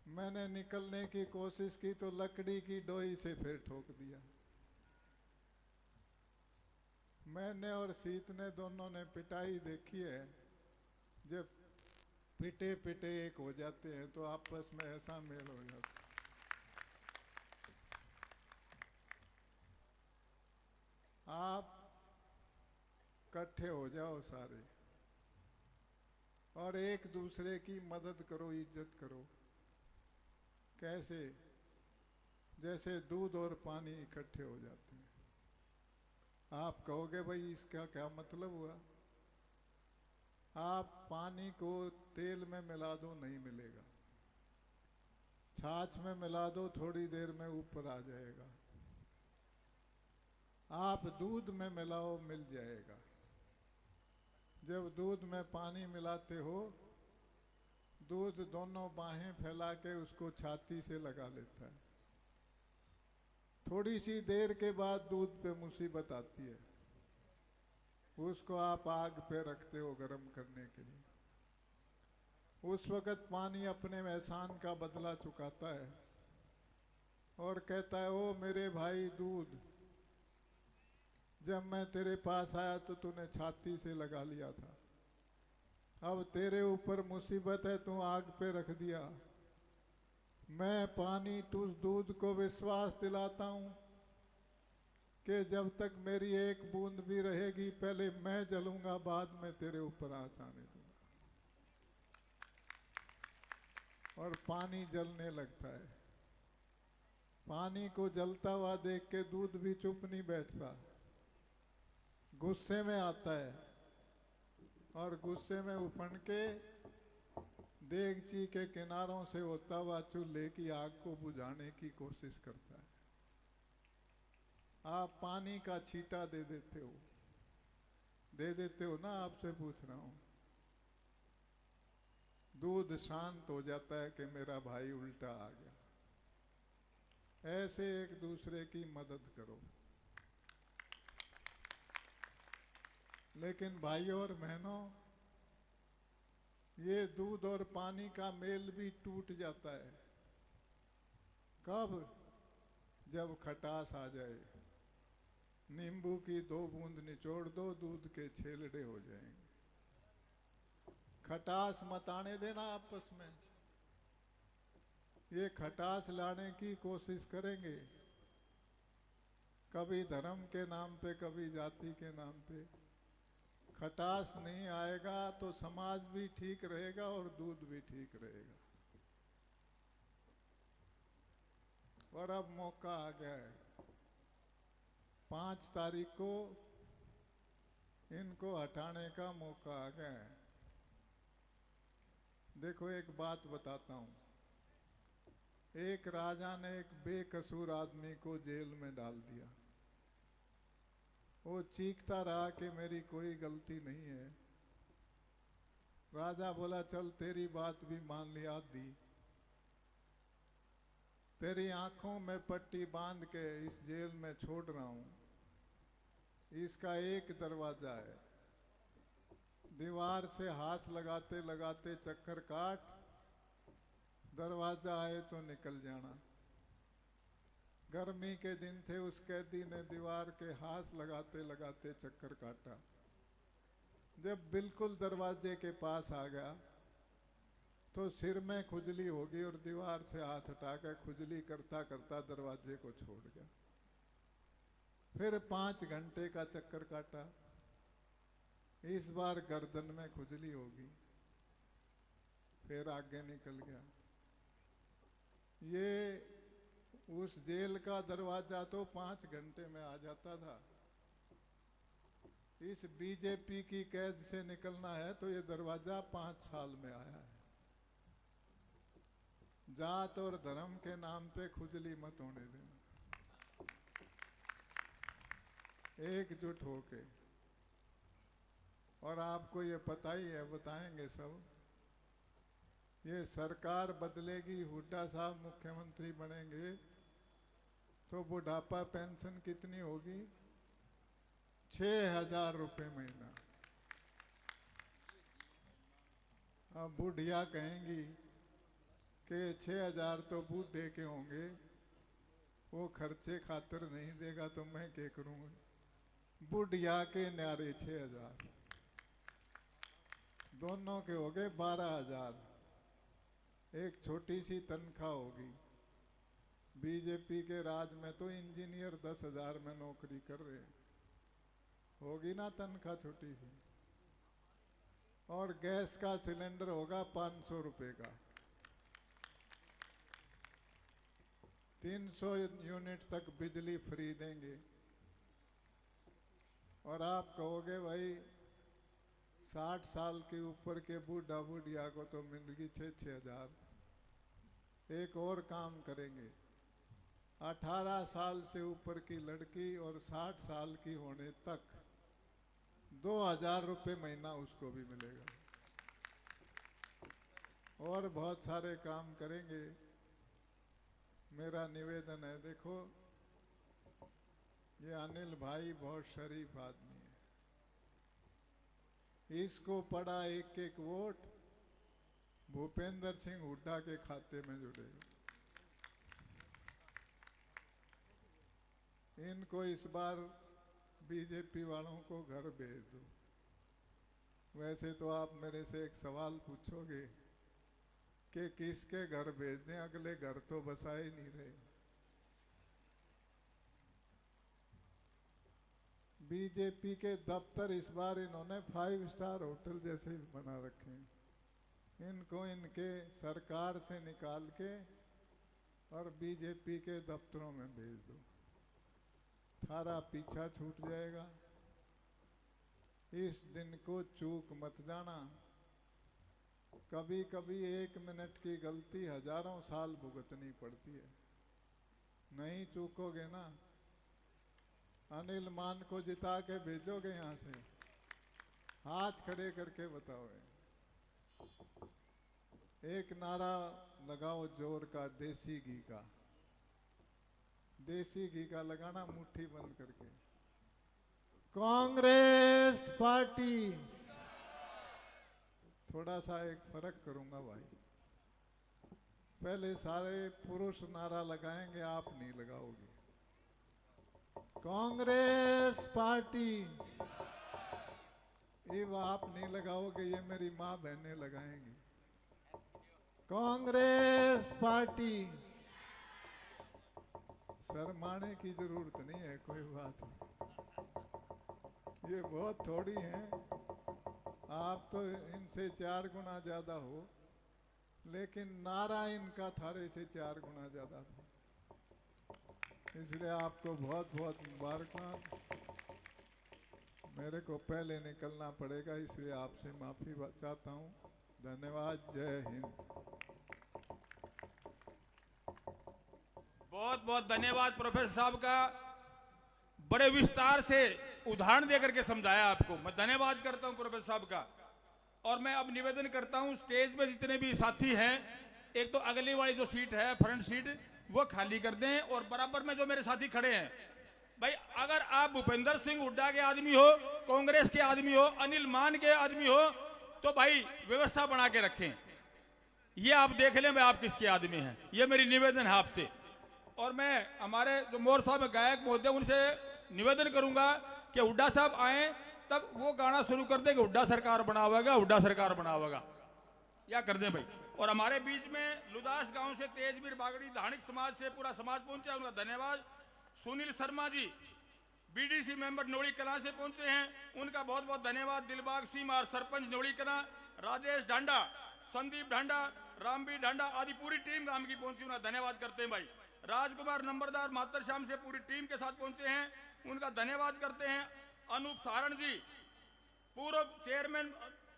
मैंने निकलने की कोशिश की तो लकड़ी की डोई से फिर ठोक दिया। मैंने और शीत ने दोनों ने पिटाई देखी है। जब पिटे पिटे एक हो जाते हैं तो आपस में ऐसा मेल हो जाता है। आप इकट्ठे हो जाओ सारे और एक दूसरे की मदद करो, इज्जत करो। कैसे? जैसे दूध और पानी इकट्ठे हो जाते हैं। आप कहोगे भाई इसका क्या मतलब हुआ? आप पानी को तेल में मिला दो, नहीं मिलेगा। छाछ में मिला दो, थोड़ी देर में ऊपर आ जाएगा। आप दूध में मिलाओ, मिल जाएगा। जब दूध में पानी मिलाते हो, दूध दोनों बाहें फैला के उसको छाती से लगा लेता है। थोड़ी सी देर के बाद दूध पे मुसीबत आती है। उसको आप आग पे रखते हो गर्म करने के लिए। उस वक़्त पानी अपने एहसान का बदला चुकाता है और कहता है, ओ मेरे भाई दूध, जब मैं तेरे पास आया तो तूने छाती से लगा लिया था, अब तेरे ऊपर मुसीबत है, तू आग पे रख दिया। मैं पानी तुझ दूध को विश्वास दिलाता हूँ कि जब तक मेरी एक बूंद भी रहेगी पहले मैं जलूंगा, बाद में तेरे ऊपर आँच आने दूंगा। और पानी जलने लगता है। पानी को जलता हुआ देख के दूध भी चुप नहीं बैठता, गुस्से में आता है और गुस्से में उफंड के देगची के किनारों से होता हुआ चूल्हे की आग को बुझाने की कोशिश करता है। आप पानी का छींटा दे देते हो ना, आपसे पूछ रहा हूं। दूध शांत हो जाता है कि मेरा भाई उल्टा आ गया। ऐसे एक दूसरे की मदद करो। लेकिन भाइयों और बहनों, ये दूध और पानी का मेल भी टूट जाता है। कब? जब खटास आ जाए। नींबू की 2 बूंद निचोड़ दो, दूध के छेलड़े हो जाएंगे। खटास मत आने देना आपस में। ये खटास लाने की कोशिश करेंगे, कभी धर्म के नाम पे, कभी जाति के नाम पे। खटास नहीं आएगा तो समाज भी ठीक रहेगा और दूध भी ठीक रहेगा। और अब मौका आ गया है। 5 तारीख को इनको हटाने का मौका आ गया है। देखो एक बात बताता हूं। एक राजा ने एक बेकसूर आदमी को जेल में डाल दिया। वो चीखता रहा कि मेरी कोई गलती नहीं है। राजा बोला, चल तेरी बात भी मान लिया दी। तेरी आंखों में पट्टी बांध के इस जेल में छोड़ रहा हूं। इसका एक दरवाजा है, दीवार से हाथ लगाते लगाते चक्कर काट, दरवाजा आए तो निकल जाना। गर्मी के दिन थे, उस कैदी ने दीवार के हाथ लगाते लगाते चक्कर काटा। जब बिल्कुल दरवाजे के पास आ गया तो सिर में खुजली होगी और दीवार से हाथ हटाकर खुजली करता करता दरवाजे को छोड़ गया। फिर 5 घंटे का चक्कर काटा। इस बार गर्दन में खुजली होगी, फिर आगे निकल गया। ये उस जेल का दरवाजा तो 5 घंटे में आ जाता था। इस बीजेपी की कैद से निकलना है तो ये दरवाजा 5 साल में आया है। जात और धर्म के नाम पे खुजली मत होने देना। एकजुट होके। और आपको ये पता ही है, बताएंगे सब, ये सरकार बदलेगी, हुड्डा साहब मुख्यमंत्री बनेंगे तो बुढ़ापा पेंशन कितनी होगी? 6,000 रुपये महीना। अब बुढ़िया कहेंगी कि 6,000 तो बूढ़े के होंगे, वो खर्चे खातिर नहीं देगा तो मैं क्या करूँगा? बुढ़िया के न्यारे 6,000, दोनों के हो गए 12,000। एक छोटी सी तनख्वाह होगी। बीजेपी के राज में तो इंजीनियर 10,000 में नौकरी कर रहे हैं। होगी ना तनख्वाह छोटी सी। और गैस का सिलेंडर होगा 500 रुपए का। 300 यूनिट तक बिजली फ्री देंगे। और आप कहोगे भाई 60 साल के ऊपर के बूढ़ा बूढ़िया को तो मिलेगी 6,000। एक और काम करेंगे, 18 साल से ऊपर की लड़की और 60 साल की होने तक 2,000 रुपये महीना उसको भी मिलेगा। और बहुत सारे काम करेंगे। मेरा निवेदन है, देखो ये अनिल भाई बहुत शरीफ आदमी है। इसको पड़ा एक एक वोट भूपेंद्र सिंह हुड्डा के खाते में जुड़ेगा। इनको इस बार बीजेपी वालों को घर भेज दो। वैसे तो आप मेरे से एक सवाल पूछोगे कि किसके घर भेज दें, अगले घर तो बसाए नहीं रहे। बीजेपी के दफ्तर इस बार इन्होंने 5 स्टार होटल जैसे बना रखे हैं। इनको इनके सरकार से निकाल के और बीजेपी के दफ्तरों में भेज दो, थारा पीछा छूट जाएगा। इस दिन को चूक मत जाना। कभी कभी 1 मिनट की गलती हजारों साल भुगतनी पड़ती है। नहीं चूकोगे ना, अनिल मान को जिता के भेजोगे यहाँ से? हाथ खड़े करके बताओ। एक नारा लगाओ जोर का, देसी घी का। देसी घी का लगाना, मुट्ठी बंद करके। कांग्रेस पार्टी। थोड़ा सा एक फर्क करूंगा भाई, पहले सारे पुरुष नारा लगाएंगे, आप नहीं लगाओगे। कांग्रेस पार्टी। ये आप नहीं लगाओगे, ये मेरी माँ बहनें लगाएंगी। कांग्रेस पार्टी। शर्माने की जरूरत नहीं है, कोई बात नहीं। ये बहुत थोड़ी हैं, आप तो इनसे 4 गुना ज्यादा हो, लेकिन नारा इनका थारे से 4 गुना ज्यादा था। इसलिए आपको बहुत बहुत मुबारकबाद। मेरे को पहले निकलना पड़ेगा, इसलिए आपसे माफी चाहता हूँ। धन्यवाद। जय हिंद। बहुत बहुत धन्यवाद प्रोफेसर साहब का, बड़े विस्तार से उदाहरण देकर के समझाया आपको। मैं धन्यवाद करता हूं प्रोफेसर साहब का। और मैं अब निवेदन करता हूं, स्टेज पे जितने भी साथी हैं, एक तो अगली वाली जो सीट है, फ्रंट सीट, वो खाली कर दें। और बराबर में जो मेरे साथी खड़े हैं, भाई अगर आप भूपेंद्र सिंह हुड्डा के आदमी हो, कांग्रेस के आदमी हो, अनिल मान के आदमी हो, तो भाई व्यवस्था बना के रखें। ये आप देख लें भाई आप किसके आदमी हैं। ये मेरी निवेदन है आपसे। और मैं हमारे जो मोर साहब गायक महोदय, उनसे निवेदन करूंगा कि हुड्डा साहब आए तब वो गाना शुरू कर दे कि हुड्डा सरकार बनावेगा, हुड्डा सरकार बनावेगा, या कर दे भाई। और हमारे बीच में लुदास गांव से तेजवीर बागड़ी धानिक समाज से पूरा समाज पहुंचा, उनका धन्यवाद। सुनील शर्मा जी बीडीसी मेंबर नोड़ी कला से पहुंचे हैं, उनका बहुत बहुत धन्यवाद। दिलबाग सिंह और सरपंच नोड़ी कला, राजेश ढांडा, संदीप ढांडा, रामबीर ढांडा आदि पूरी टीम गांव की पहुंची, उनका धन्यवाद करते हैं भाई। राजकुमार नंबरदार मातर श्याम से पूरी टीम के साथ पहुंचे हैं, उनका धन्यवाद करते हैं। अनूप सारण जी पूर्व चेयरमैन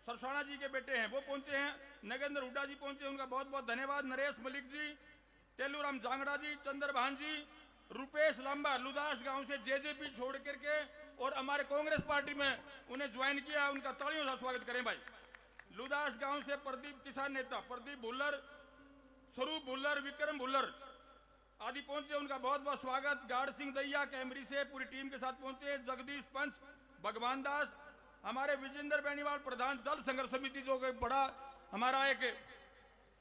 सरसाना जी के बेटे हैं, वो पहुंचे हैं। नगेंद्र हुड्डा जी पहुंचे, उनका बहुत बहुत धन्यवाद। नरेश मलिक जी, तेलूराम जांगड़ा जी, चंद्रभान जी, रुपेश लांबा लुदास गांव से जेजेपी छोड़ करके और हमारे कांग्रेस पार्टी में उन्हें ज्वाइन किया, उनका तालियों से स्वागत करें भाई। लुदास गांव से प्रदीप किसान नेता, प्रदीप भुल्लर, स्वरूप भुल्लर, विक्रम भुल्लर आदि पहुंचे, उनका बहुत बहुत स्वागत। गाड़ सिंह दैया कैमरी से पूरी टीम के साथ पहुंचे। जगदीश पंच, भगवान दास, हमारे विजेंद्र बेनीवाल प्रधान जल संघर्ष समिति, जो बड़ा हमारा एक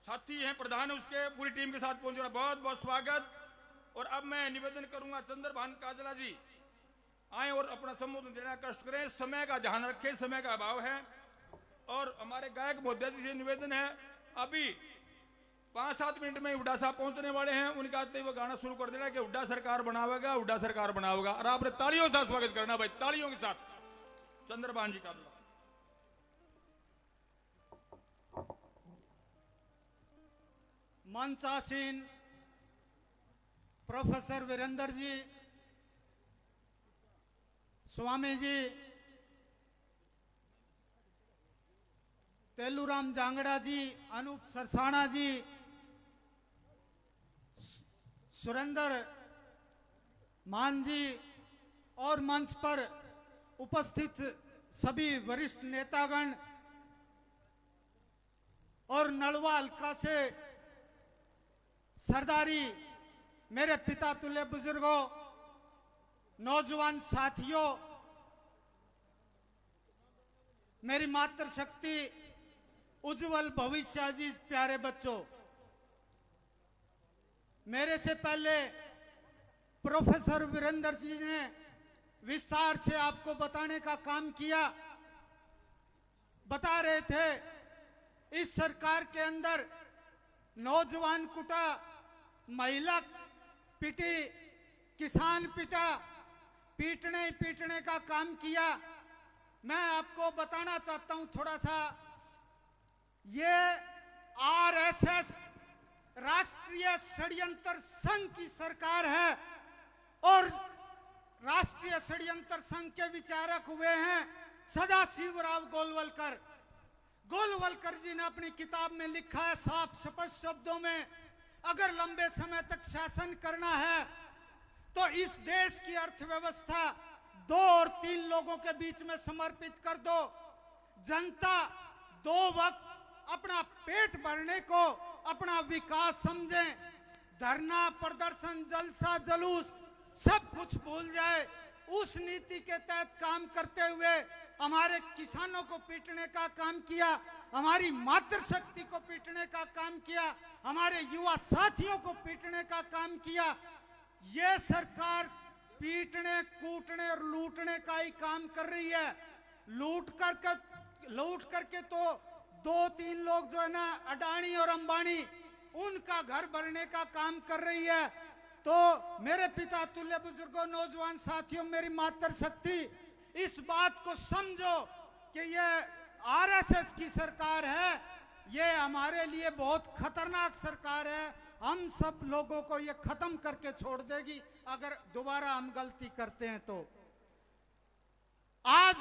साथी है प्रधान, उसके पूरी टीम के साथ पहुंचे, बहुत बहुत स्वागत। और अब मैं निवेदन करूंगा चंद्रभान काजला जी आए और अपना संबोधन देना कष्ट करें। समय का ध्यान रखें, समय का अभाव है। और हमारे गायक महोदय जी से निवेदन है, अभी 5-7 मिनट में हुड्डा साहब पहुंचने वाले हैं, उनके आते हुए गाना शुरू कर देना कि हुड्डा सरकार बनावेगा, हुड्डा सरकार बनावेगा। और आपने तालियों के साथ स्वागत करना भाई, तालियों के साथ। चंद्रभान जी का मंचासीन प्रोफेसर वीरेंद्र जी, स्वामी जी, तेलूराम जांगड़ा जी, अनूप सरसाना जी, सुरेंद्र मान जी और मंच पर उपस्थित सभी वरिष्ठ नेतागण और नलवा हल्का से सरदारी, मेरे पिता तुल्य बुजुर्गों, नौजवान साथियों, मेरी मातृशक्ति, उज्जवल भविष्य, अजीज प्यारे बच्चों, मेरे से पहले प्रोफेसर वीरेंद्र जी ने विस्तार से आपको बताने का काम किया। बता रहे थे इस सरकार के अंदर नौजवान कुटा, महिला पिटी, किसान पिटा, पीटने ही पीटने का काम किया। मैं आपको बताना चाहता हूं थोड़ा सा, ये आरएसएस राष्ट्रीय षड्यंत्र संघ की सरकार है और राष्ट्रीय षड्यंत्र संघ के विचारक हुए हैं सदाशिवराव गोलवलकर। गोलवलकर जी ने अपनी किताब में लिखा है साफ स्पष्ट शब्दों में, अगर लंबे समय तक शासन करना है तो इस देश की अर्थव्यवस्था 2 और 3 लोगों के बीच में समर्पित कर दो। जनता 2 वक्त अपना पेट भरने को अपना विकास समझे, धरना प्रदर्शन जलसा जुलूस सब कुछ भूल जाए। उस नीति के तहत काम करते हुए हमारे किसानों को पीटने का काम किया, हमारी मातृशक्ति को पीटने का काम किया, हमारे युवा साथियों को पीटने का काम किया। ये सरकार पीटने, कूटने और लूटने का ही काम कर रही है। लूट करके तो 2-3 लोग जो है ना, अडानी और अंबानी, उनका घर भरने का काम कर रही है। तो मेरे पिता तुल्य बुजुर्गों, नौजवान साथियों, मेरी मातृशक्ति, इस बात को समझो कि ये आरएसएस की सरकार है, ये हमारे लिए बहुत खतरनाक सरकार है। हम सब लोगों को ये खत्म करके छोड़ देगी अगर दोबारा हम गलती करते हैं तो। आज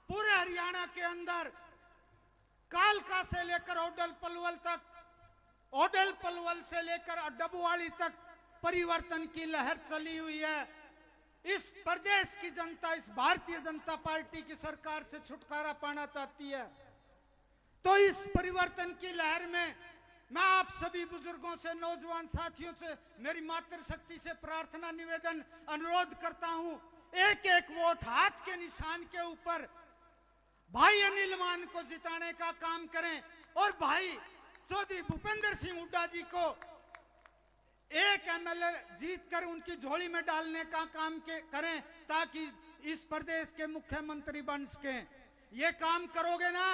पूरे हरियाणा के अंदर कालका से लेकर ओडल पलवल तक, ओडल पलवल से लेकर डबुआड़ी तक परिवर्तन की लहर चली हुई है। इस प्रदेश की जनता इस भारतीय जनता पार्टी की सरकार से छुटकारा पाना चाहती है। तो इस परिवर्तन की लहर में मैं आप सभी बुजुर्गों से, नौजवान साथियों से, मेरी मातृशक्ति से प्रार्थना, निवेदन, अनुरोध करता हूं, एक एक वोट हाथ के निशान के ऊपर भाई अनिल मान को जिताने का काम करें और भाई चौधरी भूपेंद्र सिंह हुड्डा जी को एक एमएलए जीत कर उनकी झोली में डालने का काम करें ताकि इस प्रदेश के मुख्यमंत्री बन सके। ये काम करोगे ना,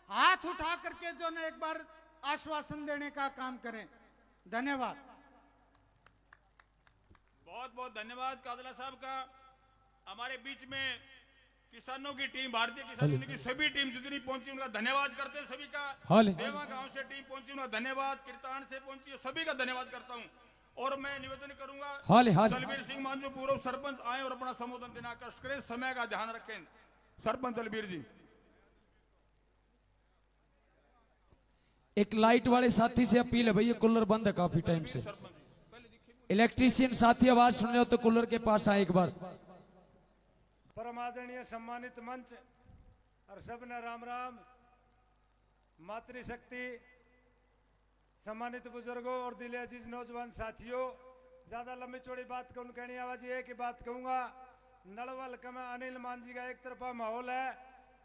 हाथ उठा करके जो ना एक बार आश्वासन देने का काम करें। धन्यवाद। बहुत बहुत धन्यवाद काजला साहब का। हमारे बीच में किसानों की टीम, भारतीय किसान यूनियन की सभी टीम जितनी पहुंची उनका धन्यवाद करते हैं सभी का। देवा गांव से टीम पहुंची उनका धन्यवाद, कीर्तान से पहुंची सभी का धन्यवाद करता हूं। और मैं निवेदन करूंगा दलबीर सिंह मान जो पूर्व सरपंच आए और अपना संबोधन देना कष्ट करें, समय का ध्यान रखें। सरपंच दलबीर जी। एक लाइट वाले साथी से अपील है, भैया कूलर बंद है काफी टाइम से। इलेक्ट्रीशियन साथी आवाज सुन रहे हो तो कूलर के पास आए एक बार। परम आदरणीय सम्मानित मंच और सबने राम राम। मातृशक्ति, सम्मानित बुजुर्गों और दिल अजीज नौजवान साथियों, ज्यादा लंबी चौड़ी बात कहूँ कहनी आवाज एक ही बात कहूंगा। नड़वल का में अनिल मान जी का एक तरफा माहौल है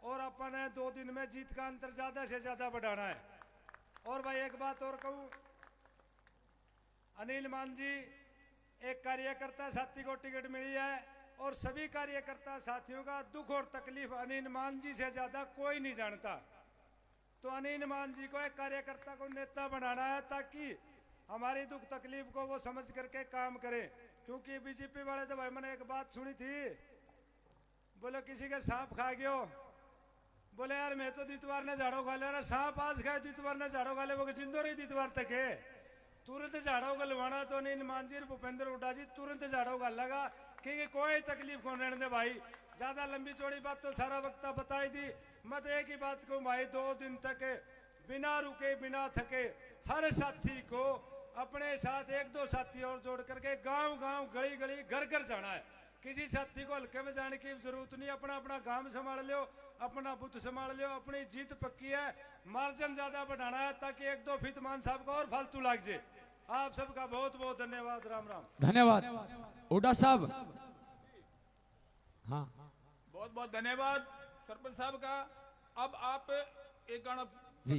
और अपन 2 दिन में जीत का अंतर ज्यादा से ज्यादा बढ़ाना है। और भाई एक बात और कहूं, अनिल मान जी एक कार्यकर्ता साथी को टिकट मिली है और सभी कार्यकर्ता साथियों का दुख और तकलीफ अनिल मान जी से ज्यादा कोई नहीं जानता। तो अनिल मान जी को एक कार्यकर्ता को नेता बनाना है ताकि हमारी दुख तकलीफ को वो समझ करके काम करे। क्योंकि बीजेपी वाले तो भाई मैंने एक बात सुनी थी, बोले किसी के सांप खा गयो, बोले यार मैं तो दितवार ने झाड़ो खा ले, सांप आज खाए दितवार ने झाड़ो खा ले, वो जिंदो रही दितवार तक है। तुरंत झाड़ो गलवाना तो अनिल मान जी भूपेंद्र हुड्डा जी तुरंत झाड़ो गल लगा कि कोई तकलीफ को रहने दे भाई। ज्यादा लंबी चौड़ी बात तो सारा वक्त बताई दी। मैं तो एक ही बात कहूँ भाई, 2 दिन तक बिना रुके बिना थके हर साथी को अपने साथ 1-2 साथी और जोड़ करके गांव गांव गली गली घर घर जाना है। किसी साथी को हल्के में जाने की जरूरत नहीं। अपना अपना गांव संभाल लो, अपना बुद्ध संभाल लो, अपनी जीत पक्की है। मार्जिन ज्यादा बढ़ाना है ताकि 1-2 फीट मान साहब का और फालतू लाग जाए। आप सबका बहुत बहुत धन्यवाद। राम राम। धन्यवाद हुड्डा साहब। हाँ बहुत बहुत धन्यवाद। सरपंच साहब का। अब आप एक गाना जी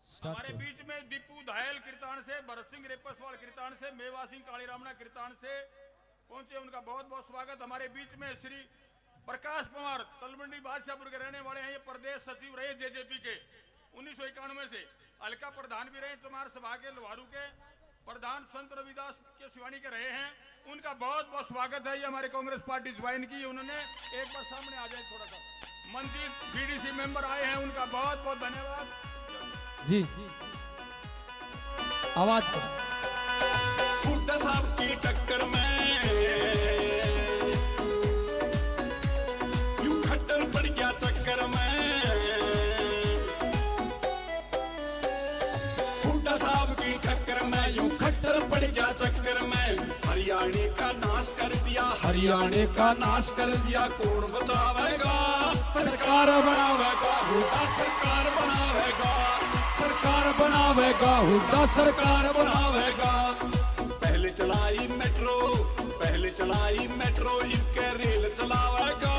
हमारे बीच में दीपू धायल कीर्तान से, भरत सिंह रेपसवाल कीर्तान से, मेवा सिंह कालीरामना कीर्तान से पहुंचे, उनका बहुत बहुत स्वागत। हमारे बीच में श्री प्रकाश पवार तलमंडी बादशाहपुर के रहने वाले हैं, ये प्रदेश सचिव रहे जेजेपी के 1991 से, हल्का प्रधान भी रहे चमार सभा के लोहारू के, प्रधान संत रविदास के शिवानी के रहे हैं। उनका बहुत बहुत स्वागत है। ये हमारे कांग्रेस पार्टी ज्वाइन की, उन्होंने एक बार सामने आ जाए थोड़ा सा, मंजीत बीडीसी मेंबर आए हैं, उनका बहुत बहुत धन्यवाद जी। आवाज करो। फूटा साहब की टक्कर में यूं खट्टर पड़ गया चक्कर में, फूटा साहब की टक्कर में यूं खट्टर पड़ गया चक्कर में। हरियाणे का नाश कर दिया, हरियाणे का नाश कर दिया, कौन बचावेगा? सरकार बनावेगा, हुड्डा सरकार बनावेगा, सरकार बनावेगा, हुड्डा सरकार बनावेगा। पहले चलाई मेट्रो, पहले चलाई मेट्रो, इनके रेल चलावेगा,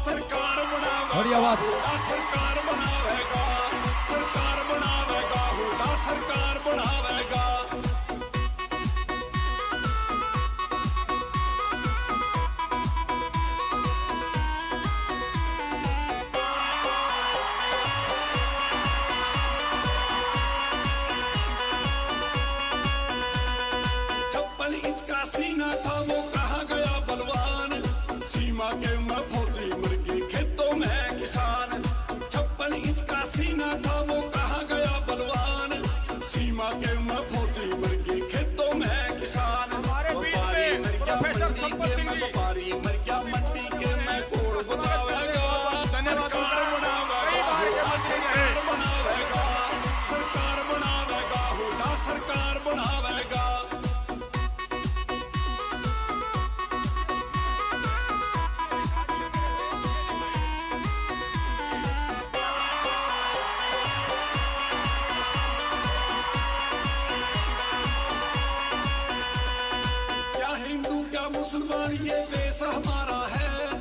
सरकार बनावेगा, बड़ी आवाज। हुड्डा सरकार बनावेगा, सरकार बनावेगा, हुड्डा सरकार बनावेगा। सीना था वो कहाँ गया बलवान, सीमा के मैं फौजी मर गई खेतों में किसान। 56 इंच का सीना था वो कहाँ गया बलवान, सीमा के मैं फौजी मर गई खेतों में किसान। हमारे बीच में प्रोफेसर संपत सिंह जी, व्यापारी मर गया मंडी के, मैं कौन बचावेगा? सरकार बनावेगा, सरकार बनावेगा, सरकार बनावेगा, हुड्डा सरकार बनावेगा। मुसलमान ये देश हमारा है,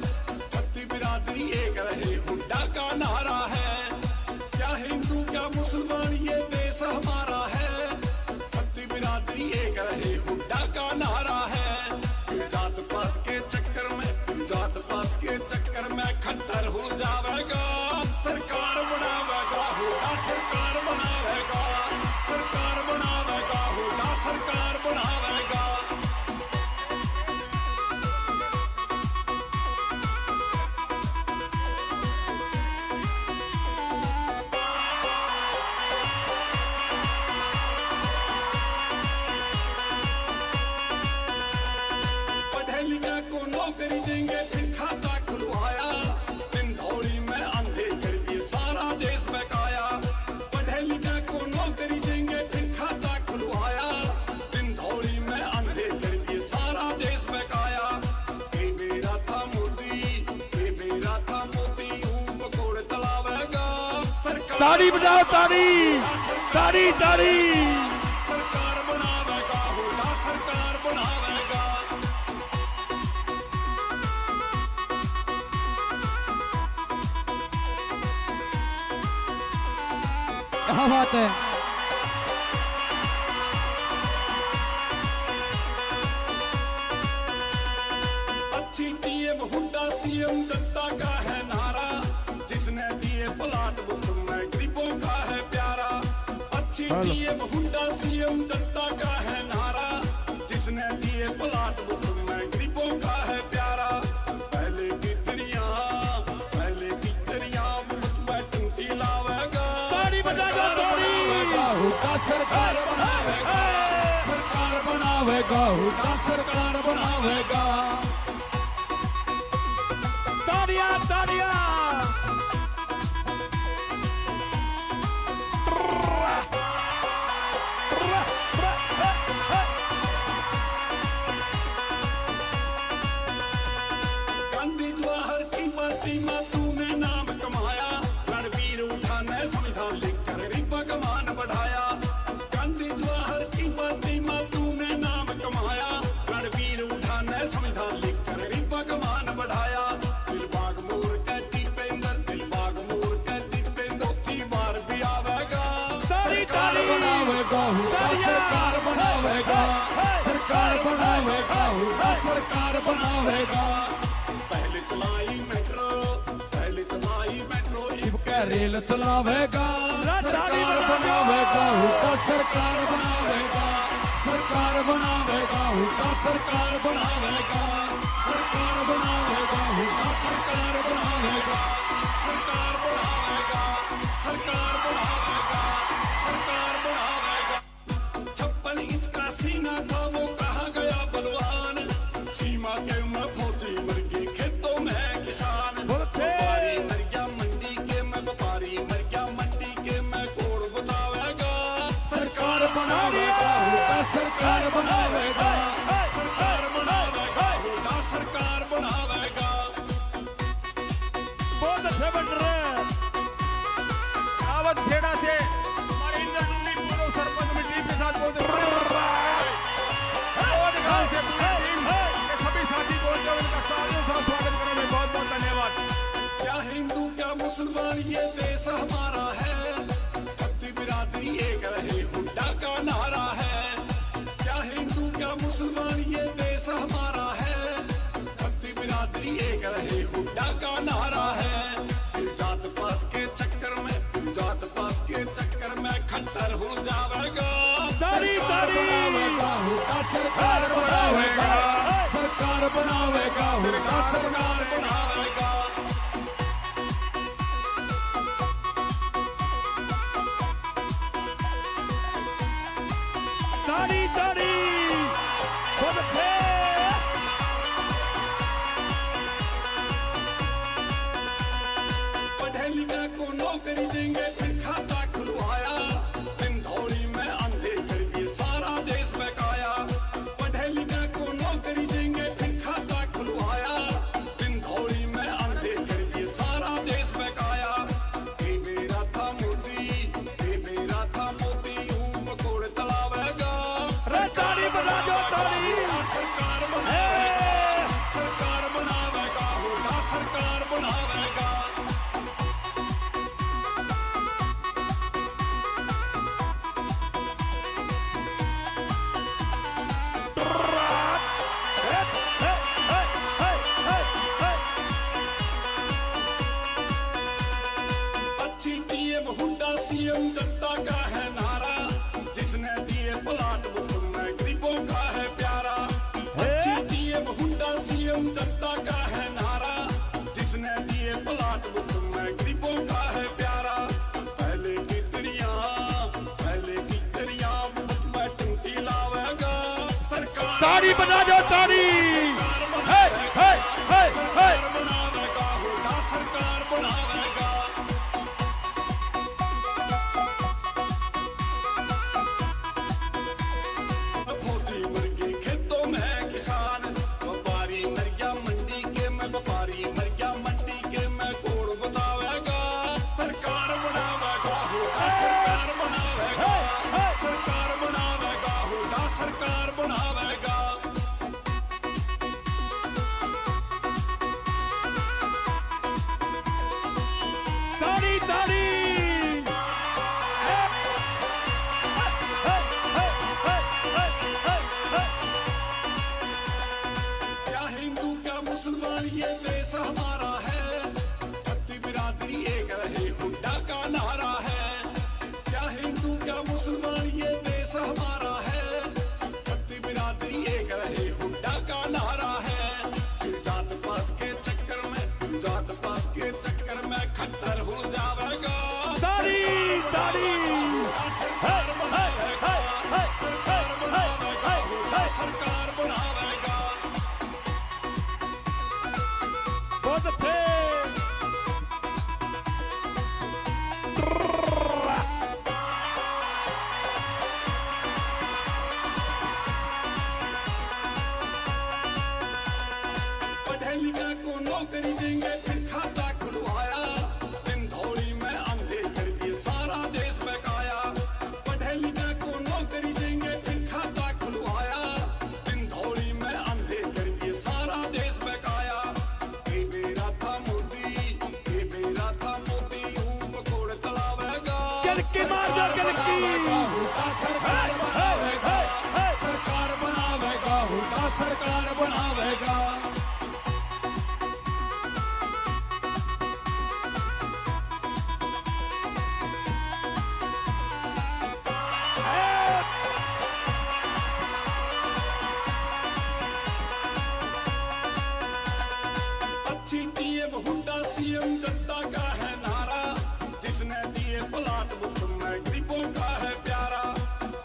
छत्ती बिरादरी एक रहे, हुड्डा का नारा है। क्या हिंदू क्या मुसलमान ये देश हमारा है, छत्ती बिरादरी एक रहे, हुड्डा का नारा है। जात पात के चक्कर में, जात पात के चक्कर में खट्टर हो जावेगा, सरकार बनावेगा, हुड्डा सरकार बनावेगा, सरकार बनावेगा, हुड्डा सरकार बनावेगा। नौकरी देंगे फिर खाता खुलवाया, इंदौरी में अंधे कर दिए सारा देश बकाया। पढ़े लिखे को नौकरी देंगे फिर खाता खुलवाया, इंदौरी में अंधे कर दिए सारा देश बकाया। ये मेरा था मोदी, ये मेरा था मोदी, ऊब कोड़ चलावेगा, सरकार ताड़ी बजाओ, ताड़ी ताड़ी ताड़ी। सरकार बनावेगा, हुड्डा सरकार बनावेगा। क्या बात है। अच्छी टीएम हुड्डा सीएम जनता का है नारा, जिसने दिए प्लाट वो मैं गरीबों का है प्यारा। अच्छी टीएम हुड्डा सीएम जनता का है नारा, जिसने दिए प्लाट वो मैं गरीबों का है प्यारा। पहले की दरिया, पहले की दरिया टंकी लावेगा, ताड़ी बजा दो, ताड़ी। हुड्डा सरकार बनावेगा, सरकार बनावेगा, हुड्डा सरकार बनावेगा। ताड़ियां ताड़ियां। गांधी जवाहर की पार्टी में तूने नाम कमाया, रणवीर उठा ने संविधान लिखकर गरीबों का मान बढ़ाया। गांधी जवाहर की पार्टी में तूने नाम कमाया, रणवीर उठा ने संविधान लिखकर गरीबों का मान बढ़ाया। दिलबाग मोड़ के बनावेगा हुड्डा सरकार बनावेगा, सरकार बनावेगा हुड्डा सरकार बनावेगा। पहले चलाई मेट्रो, पहले चलाई मेट्रो, इब के रेल चलावेगा, सरकार बनावेगा हुड्डा सरकार बनावेगा, सरकार बनावेगा हुड्डा सरकार बनावेगा, सरकार बनावेगा हुड्डा सरकार बनावेगा, सरकार बढ़ावेगा, सरकार बढ़ावेगा, सरकार बढ़ावेगा। 56 इंच का सीना था वो कहाँ गया बलवान, सीमा के मैं फौजी मर गई खेतों में किसान। व्यापारी मर गया मंडी के मैं, व्यापारी मर गया मंडी के मैं, कोड़ बचावेगा, सरकार बनावेगा हुड्डा सरकार बनावेगा, सरकार बनावेगा हुड्डा सरकार बनावेगा। बहुत अच्छे बन रहे हैं। आवत खेड़ा से हमारे इंद्र टुंडी पूर्व सरपंच में टीम के साथ बहुत गांव से पूरी टीम के सभी साथी बोलकर उनका तालियों से स्वागत करने में बहुत बहुत धन्यवाद। क्या हिंदू क्या मुसलमान ये देश हमारा है, छत्ती बिरादरी एक रहे हुड्डा का नारा है। क्या हिंदू क्या मुसलमान ये देश हमारा है, छत्ती बिरादरी एक रहे हुड्डा का नारा है। जात पात के चक्कर में, जात पात के चक्कर में खट्टर हो जावेगा, तारी तारी बनावेगा हुड्डा सरकार बनावेगा, सरकार बनावेगा हुड्डा सरकार बनावेगा। ताड़ी ताड़ी बहुत अच्छे। पढ़े लिखे को नौकरी देंगे फिर खाता खुलवाया, इंदौरी में अंधे करके सारा देश बकाया। पढ़े लिखे को नौकरी देंगे फिर खाता खुलवाया, इंदौरी में अंधे करके सारा देश बकाया। ये मेरा था मोदी, ये मेरा था मोदी, ऊं मकोड़ तलावेगा, अरे ताड़ी बजा दो ताड़ी। सरकार बनावेगा, सरकार बनावेगा हुड्डा सरकार बनावेगा। अच्छी टीएम हुड्डा सीएम जनता का है नारा, जिसने दिए प्लाट वो में गरीबों का है प्यारा। अच्छी टीएम हुड्डा सीएम जनता का है नारा, जिसने दिए प्लाट वो में गरीबों का है प्यारा। पहले की दरिया, पहले की दरिया में टूटी लावेगा, सरकार ताड़ी बजा दो ताड़ी। सरकार बनावेगा हुड्डा सरकार बनावेगा। फौजी मर गई खेतों में किसान, व्यापारी मर गया मंडी के मैं, व्यापारी मर गया मंडी के मैं, कोड़ बचावेगा, सरकार बनावेगा हुड्डा सरकार बनावेगा, सरकार बनावेगा हुड्डा सरकार बनावेगा। ताड़ी ताड़ी। क्या हिंदू क्या मुसलमान ये देश हमारा है, छत्ती बिरादरी एक रहे हुड्डा का नारा है। मार दो कनकी सरकार बनावेगा, सरकार बनावेगा, हुड्डा सरकार बनावेगा। अच्छी टीएम हुड्डा सीएम जनता का है नारा, जिसने दिए प्लाट वो मैं गरीबों का है प्यारा।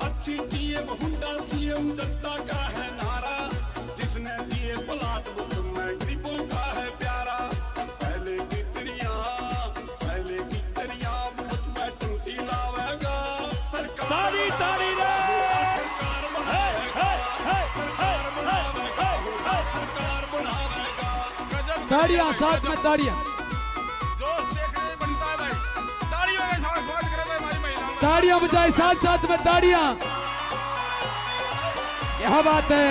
अच्छी टीएम हुड्डा सीएम जनता का है नारा, जिसने दिए प्लाट वो मैं गरीबों का है प्यारा। पहले की तरियां मुझ में टूटी लावेगा, सरकार ताली ताली रे सरकार बनावेगा, सरकार बनावेगा, हुड्डा सरकार बनावेगा। गजब ताड़ियां, साथ में ताड़ियां, जोश देखने में बनता है भाई। तालियों के साथ स्वागत करें हमारी महिलाओं का। ताड़ियां बजाए, साथ साथ में ताड़ियां। क्या बात है।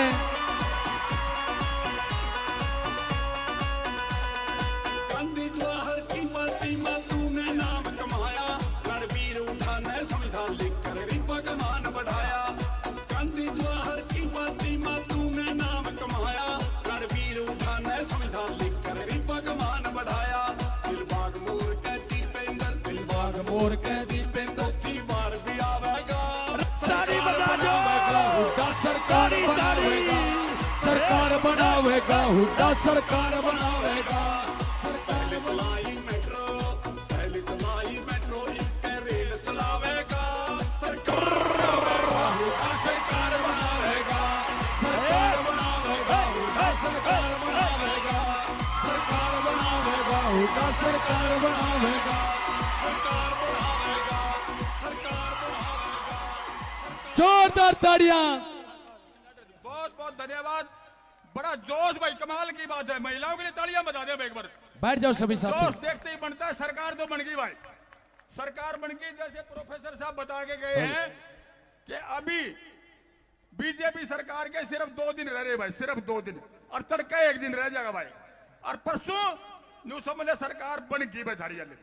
गांधी जवाहर की पार्टी में तूने नाम कमाया, रणवीर उठा ने संविधान लिखकर गरीबों का मान बढ़ाया। गांधी जवाहर की पार्टी में तूने नाम कमाया, रणवीर उठा ने संविधान लिखकर गरीबों का मान बढ़ाया। दिलबाग मोर के दीपेंद्र, दिलबाग मोर के दीपेंद्र की बार भी आवेगा, ताली बजा दो हुड्डा सरकार बनावेगा, सरकार बनावेगा, हुड्डा सरकार बनावेगा। पहले चलाई मेट्रो, पहले चलाई मेट्रो, इनके रेल चलावेगा, सरकार बनावेगा, हुड्डा सरकार बनावेगा, सरकार बनावेगा, हुड्डा सरकार बनावेगा, सरकार बनावेगा, हुड्डा सरकार बनावेगा, सरकार बनावेगा, सरकार बनावेगा। जोरदार ताड़ियां। बहुत बहुत धन्यवाद। बड़ा जोश भाई, कमाल की बात है। महिलाओं के लिए तालियां बजा दे एक बार। बैठ जाओ सभी साथी। जोश देखते ही बनता है। सरकार तो बन गई भाई, सरकार बन गई। जैसे प्रोफेसर साहब बता के गए हैं कि अभी बीजेपी सरकार के सिर्फ 2 दिन रह रहे भाई, सिर्फ 2 दिन, और तड़का 1 दिन रह जाएगा भाई। और परसों न्यू समझ ले सरकार बन गई बेचारी वाली।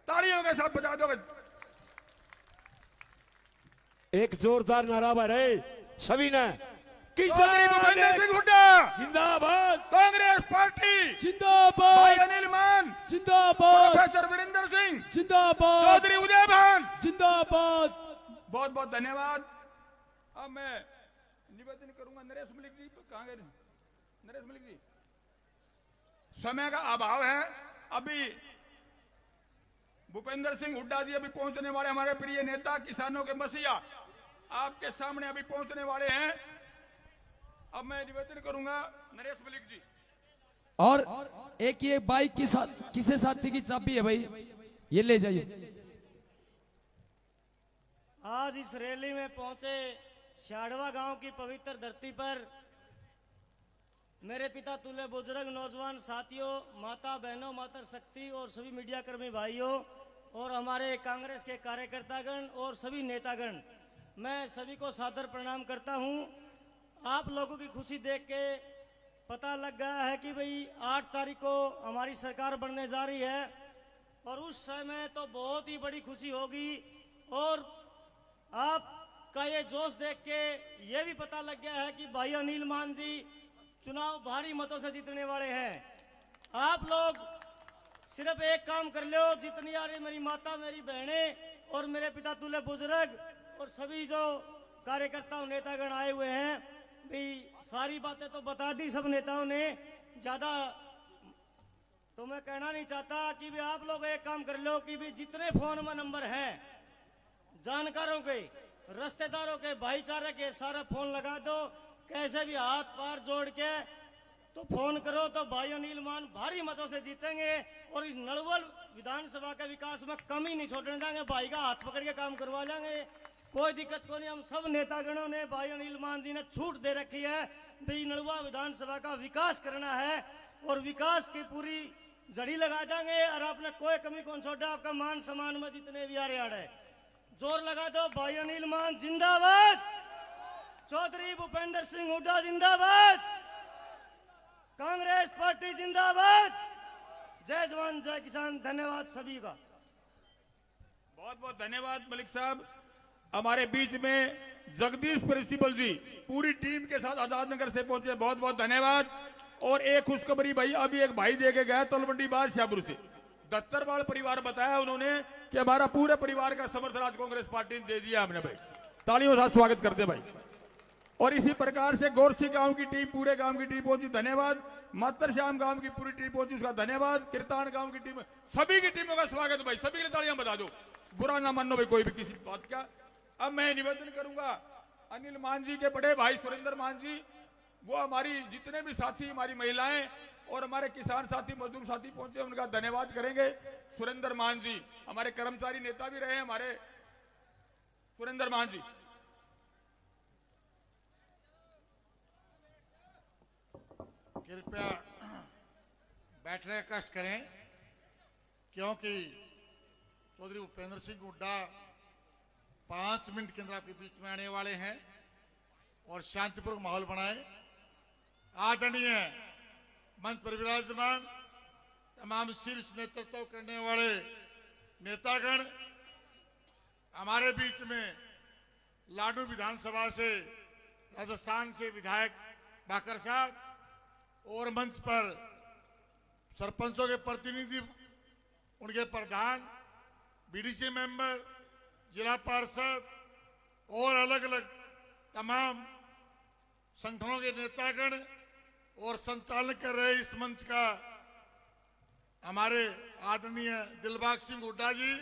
तालियों के साथ बजा दो। एक जोरदार नारा भरे सभी ने। चौधरी भूपेंद्र सिंह हुड्डा जिंदाबाद, कांग्रेस पार्टी भाई जिंदाबाद, अनिल मान, जिंदाबाद, प्रोफेसर वीरेंद्र सिंह, जिंदाबाद, चौधरी उदय भान, जिंदाबाद। बहुत बहुत धन्यवाद। अब मैं निवेदन करूंगा, नरेश मलिक जी कहाँ गए? नरेश मलिक जी, समय का अभाव है। अभी भूपेंद्र सिंह हुड्डा जी अभी पहुंचने वाले, हमारे प्रिय नेता, किसानों के मसीहा, आपके सामने अभी पहुंचने वाले हैं। अब मैं निवेदन करूंगा नरेश मलिक जी। और एक ये बाइक की साथ किसे साथी की चाबी है भाई, ये ले जाइए। आज इस रैली में पहुंचे शाड़वा गांव की पवित्र धरती पर मेरे पिता तुल्य बुजुर्ग नौजवान साथियों, माता बहनों, मातर शक्ति और सभी मीडिया कर्मी भाइयों और हमारे कांग्रेस के कार्यकर्तागण और सभी नेतागण, मैं सभी को सादर प्रणाम करता हूं। आप लोगों की खुशी देख के पता लग गया है कि भाई 8 तारीख को हमारी सरकार बनने जा रही है, और उस समय तो बहुत ही बड़ी खुशी होगी। और आपका ये जोश देख के ये भी पता लग गया है कि भाई अनिल मान जी चुनाव भारी मतों से जीतने वाले हैं। आप लोग सिर्फ एक काम कर लो, जितनी आ रही मेरी माता, मेरी बहनें और मेरे पिता तुल्य बुजुर्ग और सभी जो कार्यकर्ता नेतागण आए हुए हैं, भाई सारी बातें तो बता दी सब नेताओं ने, ज्यादा तो मैं कहना नहीं चाहता कि भी आप लोग एक काम कर लो कि भी जितने फोन में नंबर हैं जानकारों के, रिश्तेदारों के, भाईचारे के, सारा फोन लगा दो। कैसे भी हाथ पार जोड़ के तो फोन करो, तो भाई अनिल मान भारी मतों से जीतेंगे और इस नड़वल विधानसभा के विकास में कमी नहीं छोड़ने देंगे। भाई का हाथ पकड़ के काम करवा लेंगे, कोई दिक्कत को नहीं। हम सब नेतागणों ने भाई अनिल मान जी ने छूट दे रखी है, भाई नड़वा विधानसभा का विकास करना है और विकास की पूरी जड़ी लगा देंगे। और आपने कोई कमी कौन छोड़ा, आपका मान सम्मान में जितने भी आ रहे हैं जोर लगा दो। भाई अनिल मान जिंदाबाद, चौधरी भूपेंद्र सिंह हुड्डा जिंदाबाद, कांग्रेस पार्टी जिंदाबाद। जय जवान जय किसान। धन्यवाद सभी का। बहुत बहुत धन्यवाद मलिक साहब। हमारे बीच में जगदीश प्रिंसिपल जी पूरी टीम के साथ आजाद नगर से पहुंचे, बहुत बहुत धन्यवाद। और एक खुशखबरी भाई, अभी एक भाई दे के गया तलवंडी बादशाहपुर से, दत्तरवाल परिवार बताया उन्होंने कि हमारा पूरे परिवार का समर्थन आज कांग्रेस पार्टी ने दे दिया हमने भाई। तालियों के साथ स्वागत करते भाई। और इसी प्रकार से गोरसी गांव की टीम, पूरे गांव की टीम पहुंची, धन्यवाद। मातर श्याम गांव की पूरी टीम पहुंची, उसका धन्यवाद। किरतान गांव की टीम, सभी की टीमों का स्वागत भाई, सभी के लिए तालियां बता दो, बुरा ना मानो भाई कोई भी किसी बात का। अब मैं निवेदन करूंगा अनिल मान जी के बड़े भाई सुरेंद्र मान जी, वो हमारी जितने भी साथी, हमारी महिलाएं और हमारे किसान साथी, मजदूर साथी पहुंचे, उनका धन्यवाद करेंगे। सुरेंद्र मान जी हमारे कर्मचारी नेता भी रहे, हमारे सुरेंद्र मान जी। कृपया बैठने का कष्ट करें, क्योंकि चौधरी भूपेंद्र सिंह हुड्डा 5 मिनट के अंदर आपके बीच में आने वाले हैं और शांतिपूर्वक माहौल बनाए। आदरणीय मंच पर विराजमान तमाम शीर्ष नेतृत्व करने वाले नेतागण, हमारे बीच में लाडू विधानसभा से, राजस्थान से विधायक बाकर साहब, और मंच पर सरपंचों के प्रतिनिधि, उनके प्रधान, बीडीसी मेंबर, जिला पार्षद और अलग अलग तमाम संगठनों के नेतागण और संचालन कर रहे इस मंच का हमारे आदरणीय दिलबाग सिंह हुड्डा जी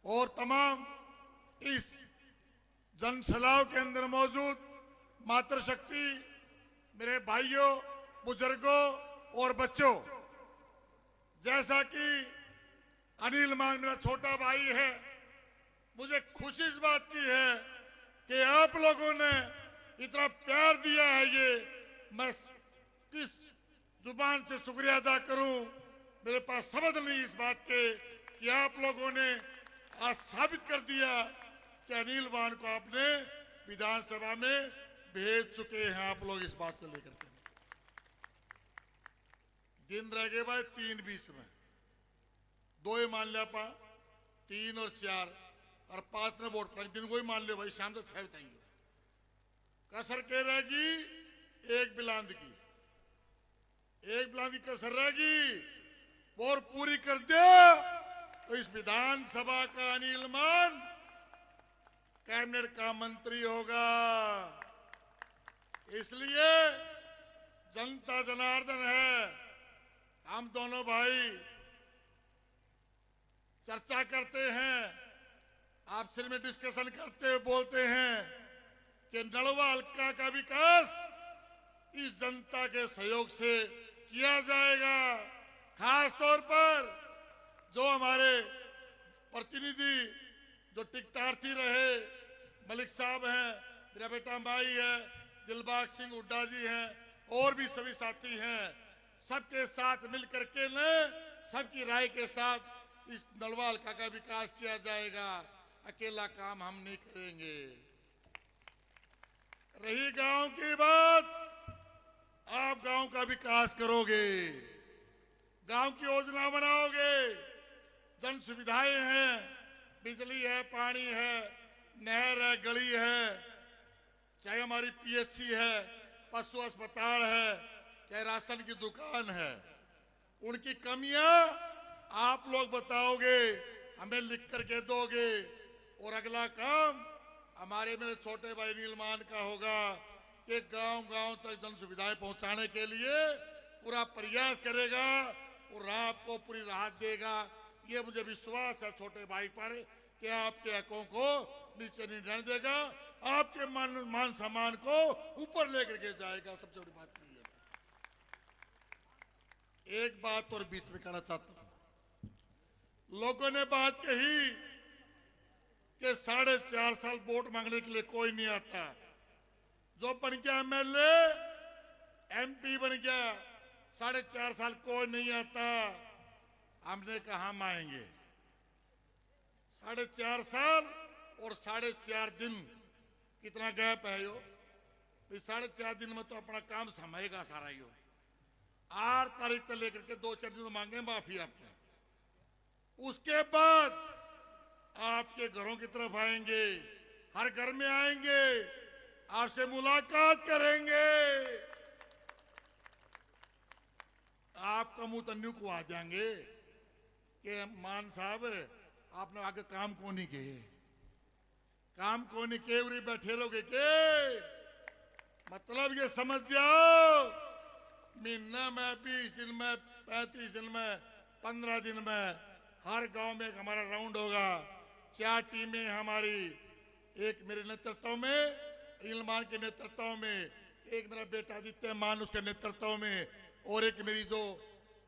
और तमाम इस जनसलाव के अंदर मौजूद मातृशक्ति, मेरे भाइयों, बुजुर्गों और बच्चों, जैसा कि अनिल मान मेरा छोटा भाई है, मुझे खुशी इस बात की है कि आप लोगों ने इतना प्यार दिया है। ये मैं किस जुबान से शुक्रिया अदा करूं, मेरे पास शब्द नहीं इस बात के कि आप लोगों ने आज साबित कर दिया कि अनिल मान को आपने विधानसभा में भेज चुके हैं। आप लोग इस बात को लेकर के दिन रह गए भाई 3:20 में, 2 ही मान लिया पा, 3 और 4 और 5 ने वोट पड़ा, दिन को ही मान लिया भाई, शाम तक 6 बताएंगे। कसर के रहेगी एक बिलांद की, एक बिलांद की कसर रहेगी और पूरी कर दे तो इस विधानसभा का अनिल मान कैबिनेट का मंत्री होगा। इसलिए जनता जनार्दन है, हम दोनों भाई चर्चा करते हैं, आपसे में डिस्कशन करते हुए बोलते हैं कि नलवा हल्का का विकास इस जनता के सहयोग से किया जाएगा। खास तौर पर जो हमारे प्रतिनिधि जो टिकटार्थी रहे, मलिक साहब हैं, मेरा बेटा भाई है, दिलबाग सिंह हुड्डा जी हैं और भी सभी साथी हैं, सबके साथ मिलकर के न सबकी राय के साथ इस नलवा हल्का का विकास किया जाएगा। अकेला काम हम नहीं करेंगे। रही गांव की बात, आप गांव का विकास करोगे, गांव की योजना बनाओगे, जन सुविधाएं हैं, बिजली है, पानी है, नहर है, गली है, चाहे हमारी पीएचसी है, पशु अस्पताल है, चाहे राशन की दुकान है, उनकी कमियां आप लोग बताओगे, हमें लिख करके दोगे और अगला काम हमारे मेरे छोटे भाई अनिल मान का होगा कि गांव-गांव तक जन सुविधाएं पहुंचाने के लिए पूरा प्रयास करेगा और आपको पूरी राहत देगा। ये मुझे विश्वास है छोटे भाई पर कि आपके हकों को नीचे नहीं रहने देगा, आपके मान सम्मान को ऊपर लेकर के जाएगा। सबसे बड़ी बात है। एक बात और बीच में कहना चाहता हूं, लोगों ने बात कही कि 4.5 साल वोट मांगने के लिए कोई नहीं आता, जो बन गया एमएलए एमपी बन गया, 4.5 साल कोई नहीं आता। हमने कहा हम आएंगे। 4.5 साल और 4.5 दिन कितना गैप है यो? 4.5 दिन में तो अपना काम समाएगा सारा यो। 8 तारीख तक लेकर के 2-4 दिन मांगे माफी आपके, उसके बाद आपके घरों की तरफ आएंगे, हर घर में आएंगे, आपसे मुलाकात करेंगे। आपका मुंह तन्नू को आ जाएंगे कि मान साहब आपने आगे काम को नहीं किए, काम को नहीं किए, उरी बैठे रहोगे के? मतलब ये समझ जाओ, महीना में, 20 दिन में, 35 दिन में, 15 दिन में हर गांव में एक हमारा राउंड होगा। 4 टीमें हमारी, एक मेरे नेतृत्व में, अनिल मान के नेतृत्व में, एक मेरा बेटा आदित्य मान उसके नेतृत्व में, और एक मेरी जो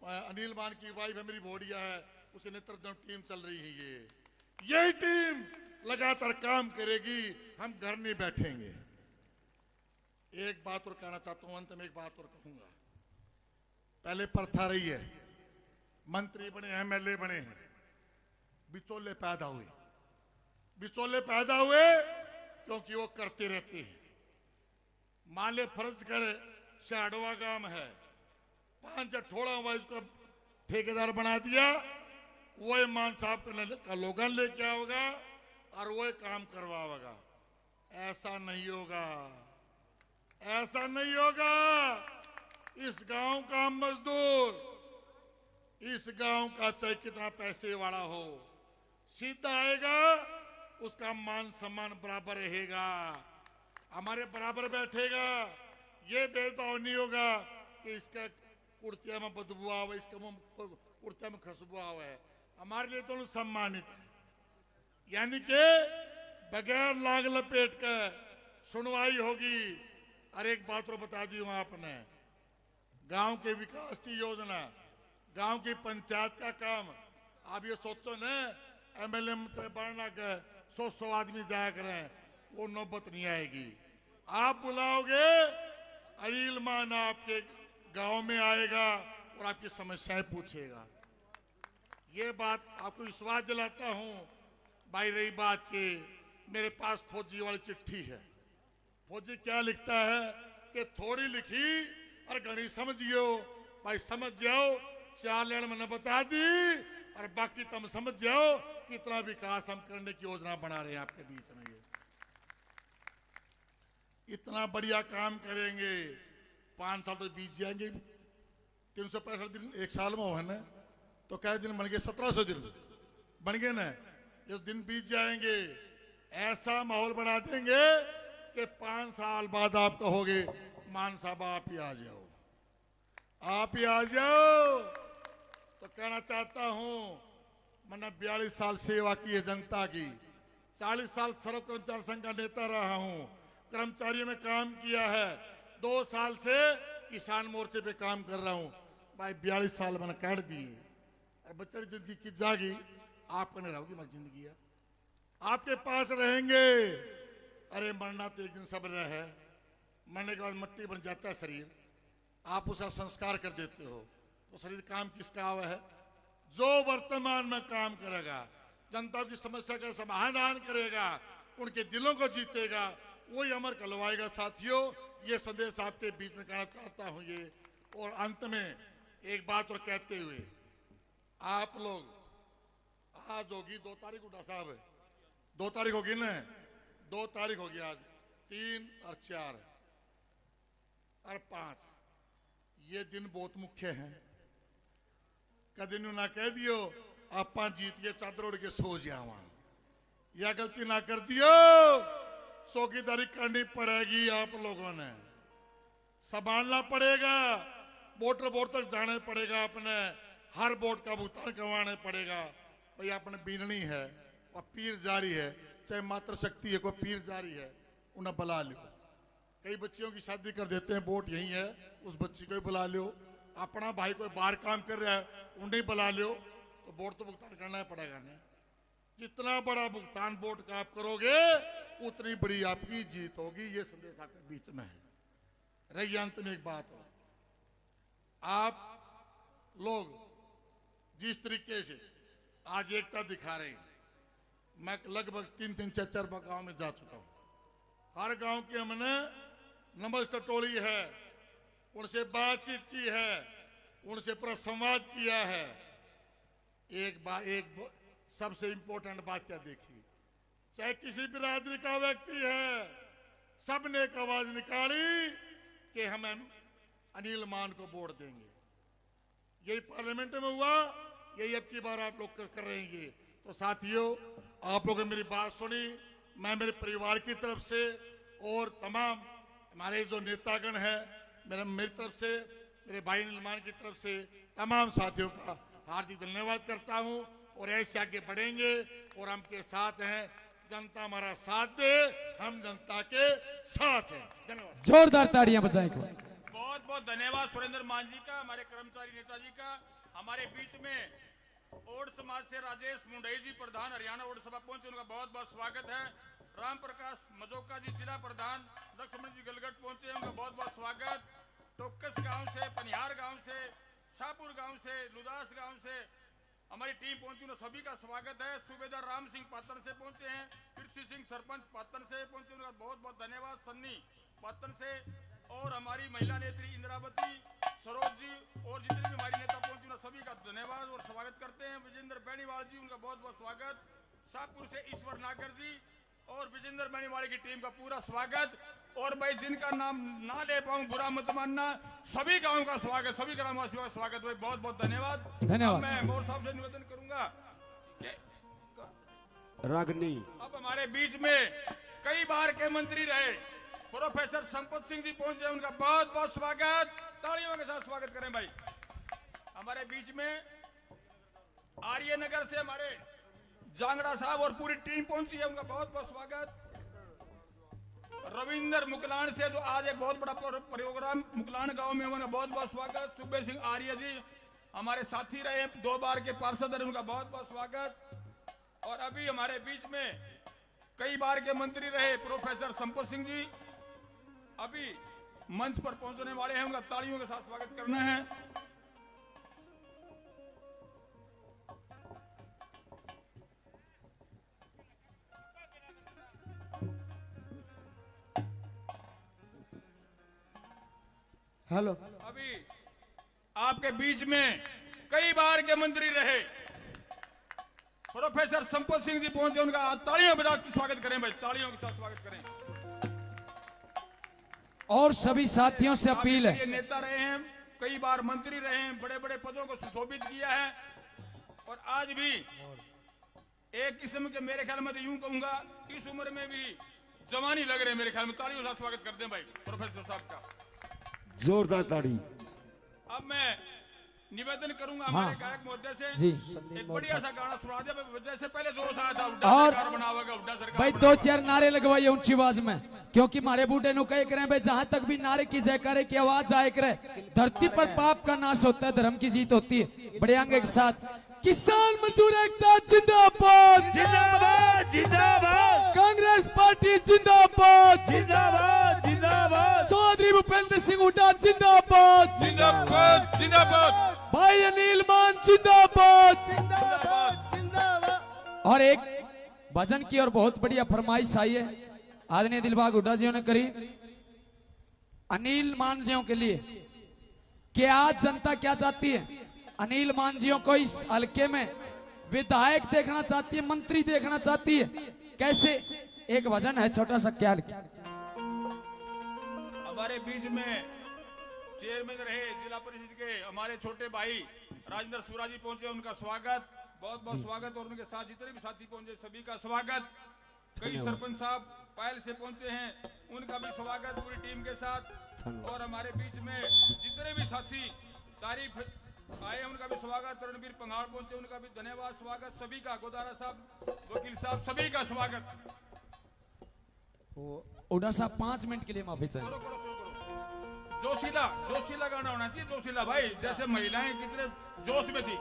अनिल मान की वाइफ है मेरी भोडिया है, उसके नेतृत्व में टीम चल रही है। यही टीम लगातार काम करेगी, हम घर नहीं बैठेंगे। एक बात और कहना चाहता हूं, अंत में एक बात और कहूंगा। पहले प्रथा रही है, मंत्री बने, एमएलए बने हैं, बिचौले पैदा हुए, बिचौले पैदा हुए क्योंकि वो करते रहते हैं। मान ले फर्ज कर शाडवा गांव है, 5 अठोड़ा हुआ, इसको ठेकेदार बना दिया, वो मान साहब का लोगन लेके आओगा और वो काम करवाओगा। ऐसा नहीं होगा, ऐसा नहीं होगा। इस गांव का मजदूर, इस गांव का चाहे कितना पैसे वाला हो, सीधा आएगा, उसका मान सम्मान बराबर रहेगा, हमारे बराबर बैठेगा। ये भेदभाव नहीं होगा कि इसका कुर्तिया में बदबू आवे, इसका कुर्तिया में खुशबू आवे। हमारे लिए दोनों सम्मानित है, यानी कि बगैर लाग लपेट कर सुनवाई होगी। और एक बात और बता दी हूं आपने, गांव के विकास की योजना, गांव की पंचायत का काम, आप ये सोचो ना एमएलए बनना के 100 आदमी जाया करें, वो नौबत नहीं आएगी। आप बुलाओगे, अनिल मान आपके गांव में आएगा और आपकी समस्याएं पूछेगा। ये बात आपको विश्वास दिलाता हूं। भाई रही बात की, मेरे पास फौजी वाली चिट्ठी है। फौजी क्या लिखता है कि थोड़ी लिखी और घनी समझियो। भाई समझ जाओ, 4 लाइन मैंने बता दी और बाकी तुम समझ जाओ कितना विकास हम करने की योजना बना रहे हैं आपके बीच में। ये इतना बढ़िया काम करेंगे, 5 साल तो बीत जाएंगे, 365 दिन एक साल में हो ना, तो क्या दिन बन गए? 1700 दिन बन गए ना। ये दिन बीत जाएंगे, ऐसा माहौल बना देंगे कि 5 साल बाद आप कहोगे मान साहब आप ही आ जाओ, आप ही आ जाओ। तो कहना चाहता हूं, मैंने 42 साल सेवा की है जनता की, 40 साल सर्व कर्मचारी संघ का नेता रहा हूं, कर्मचारियों में काम किया है, 2 साल से किसान मोर्चे पे काम कर रहा हूं। भाई 42 साल मैंने काट दिए और बच्चे की जिंदगी की जागी, आपको नहीं रहोगी मेरी जिंदगी है, आपके पास रहेंगे। अरे मरना तो एक दिन सब है, मरने के बाद मिट्टी बन जाता है शरीर, आप उसका संस्कार कर देते हो, तो शरीर काम किसका हुआ है? जो वर्तमान में काम करेगा, जनता की समस्या का समाधान करेगा, उनके दिलों को जीतेगा, वही अमर कहलवाएगा। साथियों, ये संदेश आपके बीच में कहना चाहता हूं ये। और अंत में एक बात और कहते हुए, आप लोग आज होगी 2 तारीख, उठा साहब 2 तारीख होगी ना, 2 तारीख होगी आज, 3 और 4 और 5, ये दिन बहुत मुख्य हैं। कभी ना कह दियो आप जीत के चादर उड़ के सो जावा, या गलती ना कर दियो, चौकीदारी करनी पड़ेगी। आप लोगों ने संभालना पड़ेगा, वोटर बोर्ड तक जाना पड़ेगा, अपने हर वोट का भुगतान करवाना पड़ेगा। भाई अपने बीननी है और पीर जारी है, चाहे मातृ शक्ति है, कोई पीर जारी है, उन्हें बुला लो। कई बच्चियों की शादी कर देते हैं, वोट यही है, उस बच्ची को ही बुला लो। अपना भाई कोई बाहर काम कर रहा है, उन्हें बुला लो, तो वोट तो भुगतान करना पड़ेगा ना। जितना बड़ा भुगतान वोट का आप करोगे, उतनी बड़ी आपकी जीत होगी। ये संदेश आपके बीच में है। रही अंत में एक बात हो, आप लोग जिस तरीके से आज एकता दिखा रहे हैं, मैं लगभग 3-3, 4-4 गांव में जा चुका हूं। हर गांव की हमने नमस्ते टोली है, उनसे बातचीत की है, उनसे पूरा संवाद किया है। एक सबसे इंपॉर्टेंट बात क्या देखी, चाहे किसी बिरादरी का व्यक्ति है, सबने एक आवाज निकाली कि हम अनिल मान को वोट देंगे। यही पार्लियामेंट में हुआ, यही अब की बार आप लोग कर रहे हैं। तो साथियों, आप लोगों ने मेरी बात सुनी। मैं मेरे परिवार की तरफ से और तमाम हमारे जो नेतागण है, मेरी तरफ से, मेरे भाई अनिल मान की तरफ से तमाम साथियों का हार्दिक धन्यवाद करता हूं। और ऐसे आगे बढ़ेंगे और हम के साथ हैं। जनता हमारा साथ दे, हम जनता के साथ हैं। धन्यवाद। जोरदार ताड़ियां बजाएं। बहुत बहुत धन्यवाद सुरेंद्र मान जी का, हमारे कर्मचारी नेताजी का। हमारे बीच में ओड समाज से राजेश मुंडई जी प्रधान हरियाणा ओड सभा पहुंचे, उनका बहुत बहुत स्वागत है। राम प्रकाश मजोका जी जिला प्रधान लक्ष्मण जी गलगट पहुंचे, उनका बहुत बहुत स्वागत। टोकस गांव से, पनिहार गांव से, शाहपुर गांव से, लुदास गांव से हमारी टीम पहुंची, उन्हें सभी का स्वागत है। सूबेदार राम सिंह पातन से पहुंचे हैं, पृथ्वी सिंह सरपंच पातन से पहुंचे, उनका बहुत बहुत धन्यवाद। सन्नी पातन से, और हमारी महिला नेत्री इंद्रावती सरोज जी और जितने भी हमारी नेता पहुंचे, उन्हें सभी का धन्यवाद और स्वागत करते हैं। विजेंद्र बेनीवाल जी, उनका बहुत बहुत स्वागत। शाहपुर से ईश्वर नागर जी और विजेंद्र बेनीवाल की टीम का पूरा स्वागत। और भाई जिनका नाम ना ले पाऊं बुरा मत मानना, सभी गांवों का स्वागत, सभी ग्रामवासियों का स्वागत भाई, बहुत बहुत धन्यवाद। धन्यवाद। मैं मोर साहब से निवेदन करूंगा कि रागनी अब हमारे बीच में कई बार के मंत्री रहे प्रोफेसर संपत सिंह जी पहुंचे, उनका बहुत बहुत स्वागत, तालियों के साथ स्वागत करें भाई। हमारे बीच में आर्य नगर से हमारे जांगड़ा साहब और पूरी टीम पहुंची है, उनका बहुत बहुत स्वागत। रविंदर मुकलान से, जो आज एक बहुत बड़ा प्रोग्राम मुकलान गांव में, उनका बहुत बहुत स्वागत। सुबे सिंह आर्य जी हमारे साथी रहे, 2 बार के पार्षद रहे, उनका बहुत बहुत स्वागत। और अभी हमारे बीच में कई बार के मंत्री रहे प्रोफेसर संपत सिंह जी अभी मंच पर पहुंचने वाले हैं, उनका तालियों के साथ स्वागत करना है। हेलो। अभी आपके बीच में कई बार के मंत्री रहे प्रोफेसर संपत सिंह जी पहुंचे, उनका तालियों के साथ स्वागत करें भाई, तालियों के साथ स्वागत करें। और सभी साथियों से अपील है, ये नेता रहे हैं, कई बार मंत्री रहे हैं, बड़े बड़े पदों को सुशोभित किया है। और आज भी एक किस्म के, मेरे ख्याल में तो यूं कहूंगा, इस उम्र में भी जवानी लग रहे हैं मेरे ख्याल में। तालियों के साथ स्वागत करते हैं भाई प्रोफेसर साहब का, जोरदार ताड़ी। अब मैं निवेदन करूंगा हमारे गायक महोदय से जी। एक बढ़िया सा गाना सुना दे, वजह से पहले जोश आया था, उड्डा और सरकार बनावेगा, उड्डा सरकार भाई बनावेगा। 2-4 नारे लगवाइए ऊंची आवाज में, क्योंकि मारे बूढ़े नु कह रहे हैं भाई, जहां तक भी नारे की जयकारे की आवाज आए करे, धरती पर पाप का नाश होता है, धर्म की जीत होती है। बड़े अंग एक साथ, किसान मजदूर एकता जिंदाबाद, जिंदाबाद जिंदाबाद, कांग्रेस पार्टी जिंदाबाद, जिंदाबाद जिंदाबाद, चौधरी भूपेंद्र सिंह हुड्डा जिंदाबाद, जिंदाबाद जिंदाबाद, भाई अनिल मान जिंदाबाद। और एक भजन की और बहुत बढ़िया फरमाइश आई है, आदरणीय दिलबाग हुड्डा जी ने करी अनिल मान जियों के लिए कि आज जनता क्या चाहती है, अनिल मान जियों को इस हल्के में विधायक देखना चाहती है, मंत्री देखना चाहती है। कैसे, एक भजन है छोटा सा, क्या हमारे बीच में चेयरमैन रहे जिला परिषद के हमारे छोटे भाई राजेंद्र सूरा जी पहुंचे, उनका स्वागत, बहुत बहुत स्वागत। और उनके साथ जितने भी साथी पहुंचे सभी का स्वागत। कई सरपंच साहब पायल से पहुंचे हैं, उनका भी स्वागत पूरी टीम के साथ। और हमारे बीच में जितने भी साथी तारीफ आए उनका भी स्वागत। रणबीर पंगाड़ पहुंचे, उनका भी धन्यवाद, स्वागत सभी का। गोदारा साहब, वकील साहब, सभी का स्वागत। हुड्डा साहब 5 मिनट के लिए माफी चाहिए। जोशीला जोशीला गाना होना चाहिए, जोशीला भाई, जैसे महिलाएं कितने जोश में थी।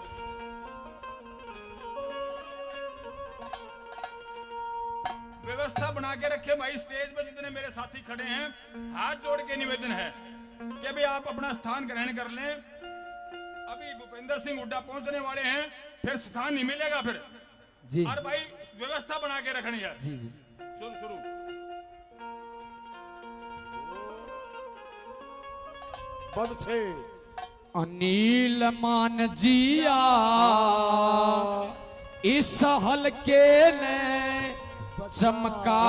व्यवस्था बना के रखे भाई, स्टेज पे जितने मेरे साथी खड़े हैं, हाथ जोड़ के निवेदन है कि भाई आप अपना स्थान ग्रहण कर लें। अभी भूपेंद्र सिंह हुड्डा पहुंचने वाले हैं, फिर स्थान नहीं मिलेगा फिर जी। और भाई व्यवस्था बना के रखनी है। जी जी, शुरू बंद से अनिल मान जिया इस हलके ने चमका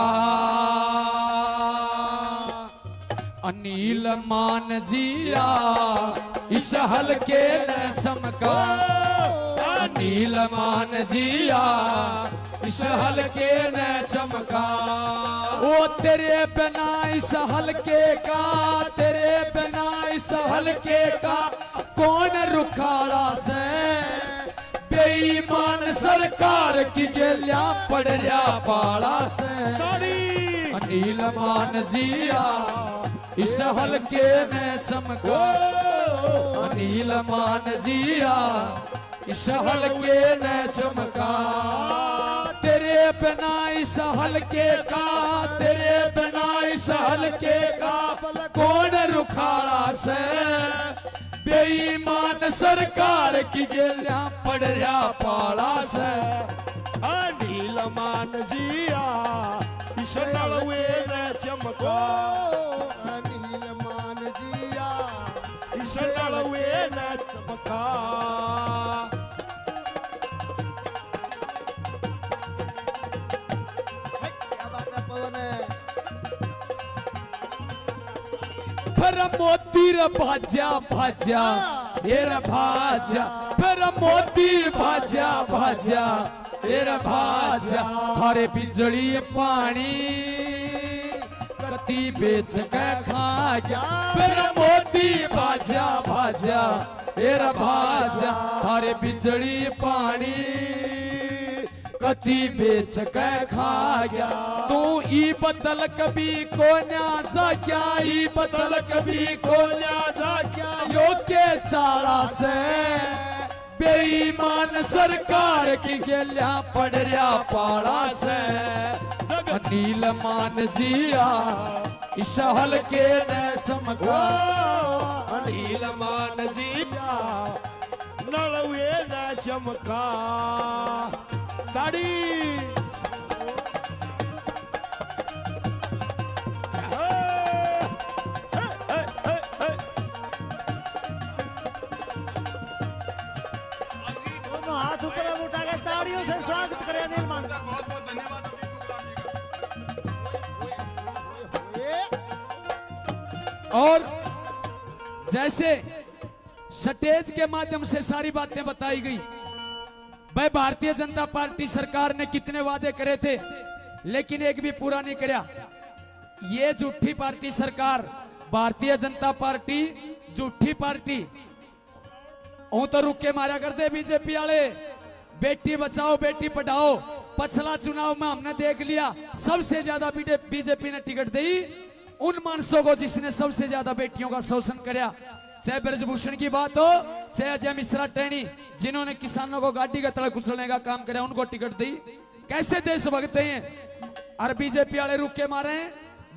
अनिल मान जिया इस हलके ने चमका अनिल मान जिया इस हलके ने चमका ओ तेरे बिना इस हलके का तेरे बिना इस हलके का कौन रुखाड़ा से बेईमान सरकार की गेलिया पड़ रहा पाला से अनिल मान जिया इस हलके ने चमका अनिल मान जिया इस हलके ने चमका तेरे बिना इस हलके का तेरे बिना इस हलके का कौन रुखाड़ा से बेईमान सरकार की गेलियां पड़ रहा पाला से अनिल मान जिया इस नलवे ने चमका अनिल मान जिया इस नलवे ने चमका क्या बात है पवन है फिर मोती रे भाजा भाजा ये रे भाजा फिर मोती भाजा भाजा ये रे भाजा थारे बिजली पानी कती बेच के खा गया फिर मोती भाजा भाजा ये रे भाजा थारे बिजली पानी कती बेच के खा गया तू ई बदल कभी को न्याजा क्या ई बदल कभी को न्याजा क्या यो के चाला से बेईमान सरकार की गेलियां पड़ रहा पाड़ा से अनिल मान जिया इस हलके ने चमका अनिल मान जिया नलवे ने चमका ताड़ी दोनों हाथ ऊपर उठा के ताड़ियों से स्वागत करें अनिल मान का। बहुत बहुत धन्यवाद अजीत मुगलाम जी का। और जैसे स्टेज के माध्यम से सारी बातें बताई गई भाई भारतीय जनता पार्टी सरकार ने कितने वादे करे थे लेकिन एक भी पूरा नहीं कराया। ये झूठी पार्टी सरकार भारतीय जनता पार्टी झूठी पार्टी ओ तो रुक के मारा करते बीजेपी वाले बेटी बचाओ बेटी पढ़ाओ। पिछला चुनाव में हमने देख लिया सबसे ज्यादा बीजेपी ने टिकट दी उन मानसों को जिसने सबसे ज्यादा बेटियों का शोषण कराया, चाहे ब्रजभूषण की बात हो चाहे अजय मिश्रा टैनी जिन्होंने किसानों को गाड़ी का तड़क कुचलने का काम कराया उनको टिकट दी। कैसे देशभक्त हैं और बीजेपी वाले रुक के मारे हैं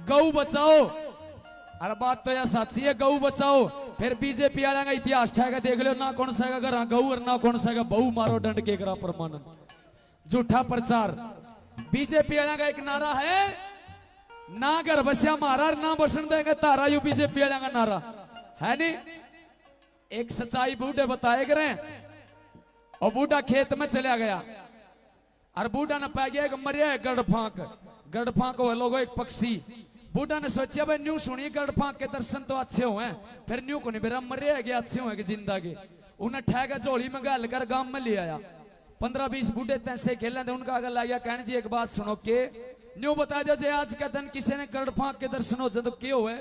गौ बचाओ। अरे बात तो यह सच्ची है गौ बचाओ फिर बीजेपी वाले का इतिहास ठहरा देख लो ना कौन सा घर गौ और ना कौन सा बहु मारो दंड के करा प्रमाणन झूठा प्रचार। बीजेपी वाले का एक नारा है ना घर बसिया मारा ना बसन देंगे तारा यू बीजेपी वाले का नारा है नहीं। एक सच्चाई बूढ़े बताए करे और बूढ़ा खेत में चला गया और बूढ़ा ने पा गया मरिया है गढ़फांक वो लोगो एक पक्षी। बूढ़ा ने सोचा भाई न्यू सुनिए गढ़फांक के दर्शन तो अच्छे हुए फिर न्यू को नहीं मेरा मरिया है अच्छे हुए कि जिंदा के उन्हें ठहगा झोली में गाल कर गांव में ले आया। 15-20 बूढ़े तैसे खेल रहे उनका आगे लग गया कहने जी एक बात सुनो के न्यू बता दो जे आज का दिन किसी ने गढ़फांक के दर्शन हो जाए तो क्यों हुए।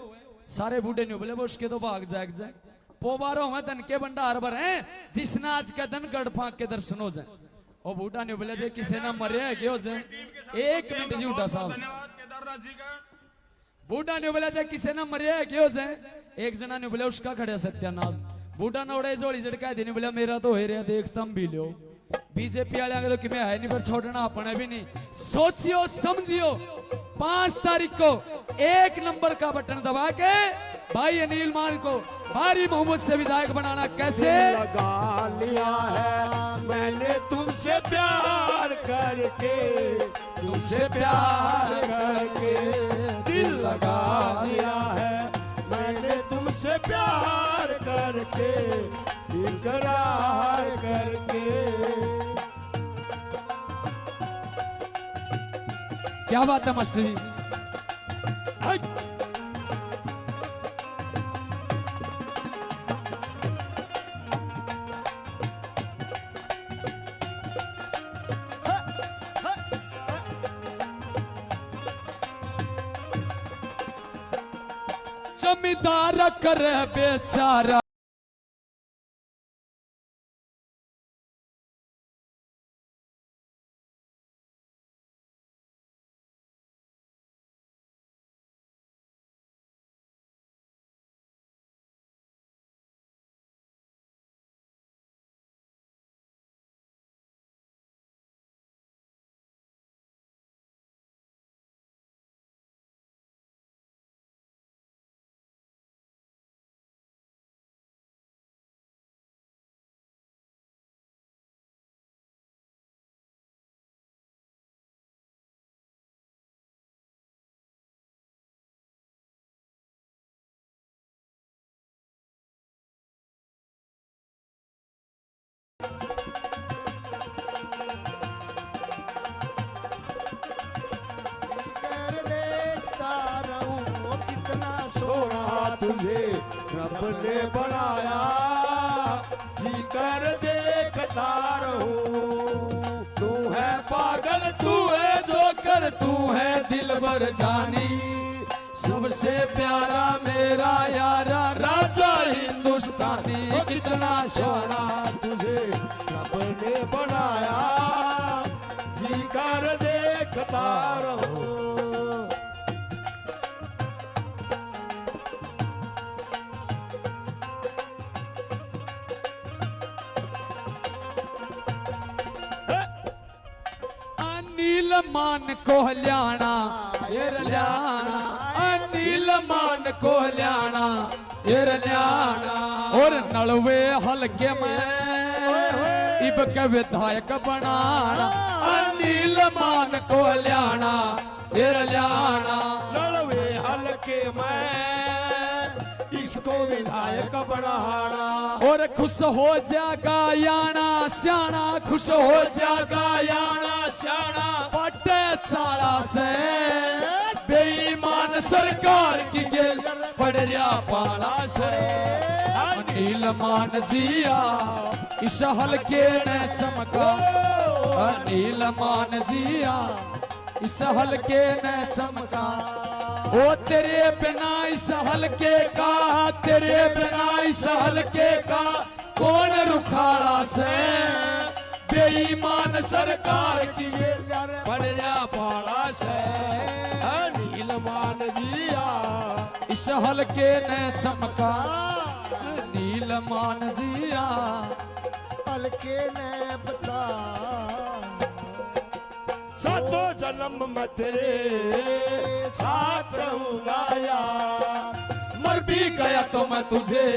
सारे बूढ़े न्यू बोले वो उसके तो भाग जाए पोबारो में धन के भंडार भर हैं जिसने आज का दिन गढ़फांक के दर्शन हो जाए। और बूढ़ा न्यू बोले किसी ने मरे है क्यों जाए 1 मिनट जी उठा साहब धन्यवाद केदारनाथ जी का। बूढ़ा ने बोला जाए किसी ने मरे है क्यों जाए एक जना ने बोला उसका खड़े सत्यानाश। बूढ़ा ने उड़े जोड़ी झड़का दी बोला मेरा तो हो रहा देख तुम भी लो। बीजेपी वाले तो कि मैं है नहीं पर छोड़ना अपने भी नहीं। सोचियो समझियो 5 तारीख को 1 नंबर का बटन दबा के भाई अनिल मान को भारी मोहम्मद से विधायक बनाना कैसे लगा लिया है मैंने तुमसे प्यार करके दिल लगा लिया है मैंने तुमसे प्यार करके इकरार करके। क्या बात है मास्टर जी। जमींदार करे बेचारा कर देखता रहूं कितना सोना तुझे रब ने बनाया, जी कर देखता रहूं। तू है पागल तू है जोकर तू है दिलबर जानी, सबसे प्यारा मेरा यारा राजा हिंदुस्तानी। कितना सोना तुझे रब ने बनाया, जी कर देखता रहूं। अनिल मान को हल्याना ये रल्याना, अनिल मान को हल्याना ये रल्याना। और नलवे हल्के में इब के विधायक बनाना, अनिल मान को हल्याना ये रल्याना। नलवे हल्के में इसको विधायक बनाना। और खुश हो जागा याना श्याना, खुश हो जागा याना श्याना। पटे चाला से बेईमान सरकार की गेल पड़रिया पाला से। अनिल मान जिया इस हल्के ने चमका, अनिल मान जिया इस हल्के ने चमका। ओ तेरे बिना इस हल्के का, तेरे बिना इस हल्के का कौन रुखाड़ा से। बेईमान सरकार की पड़रिया पाला से। अनिल मान जिया इस हल्के ने चमका, अनिल मान जिया हल्के ने बता। सातों जन्म में तेरे साथ रहूंगा यार, मर भी गया तो मैं तुझे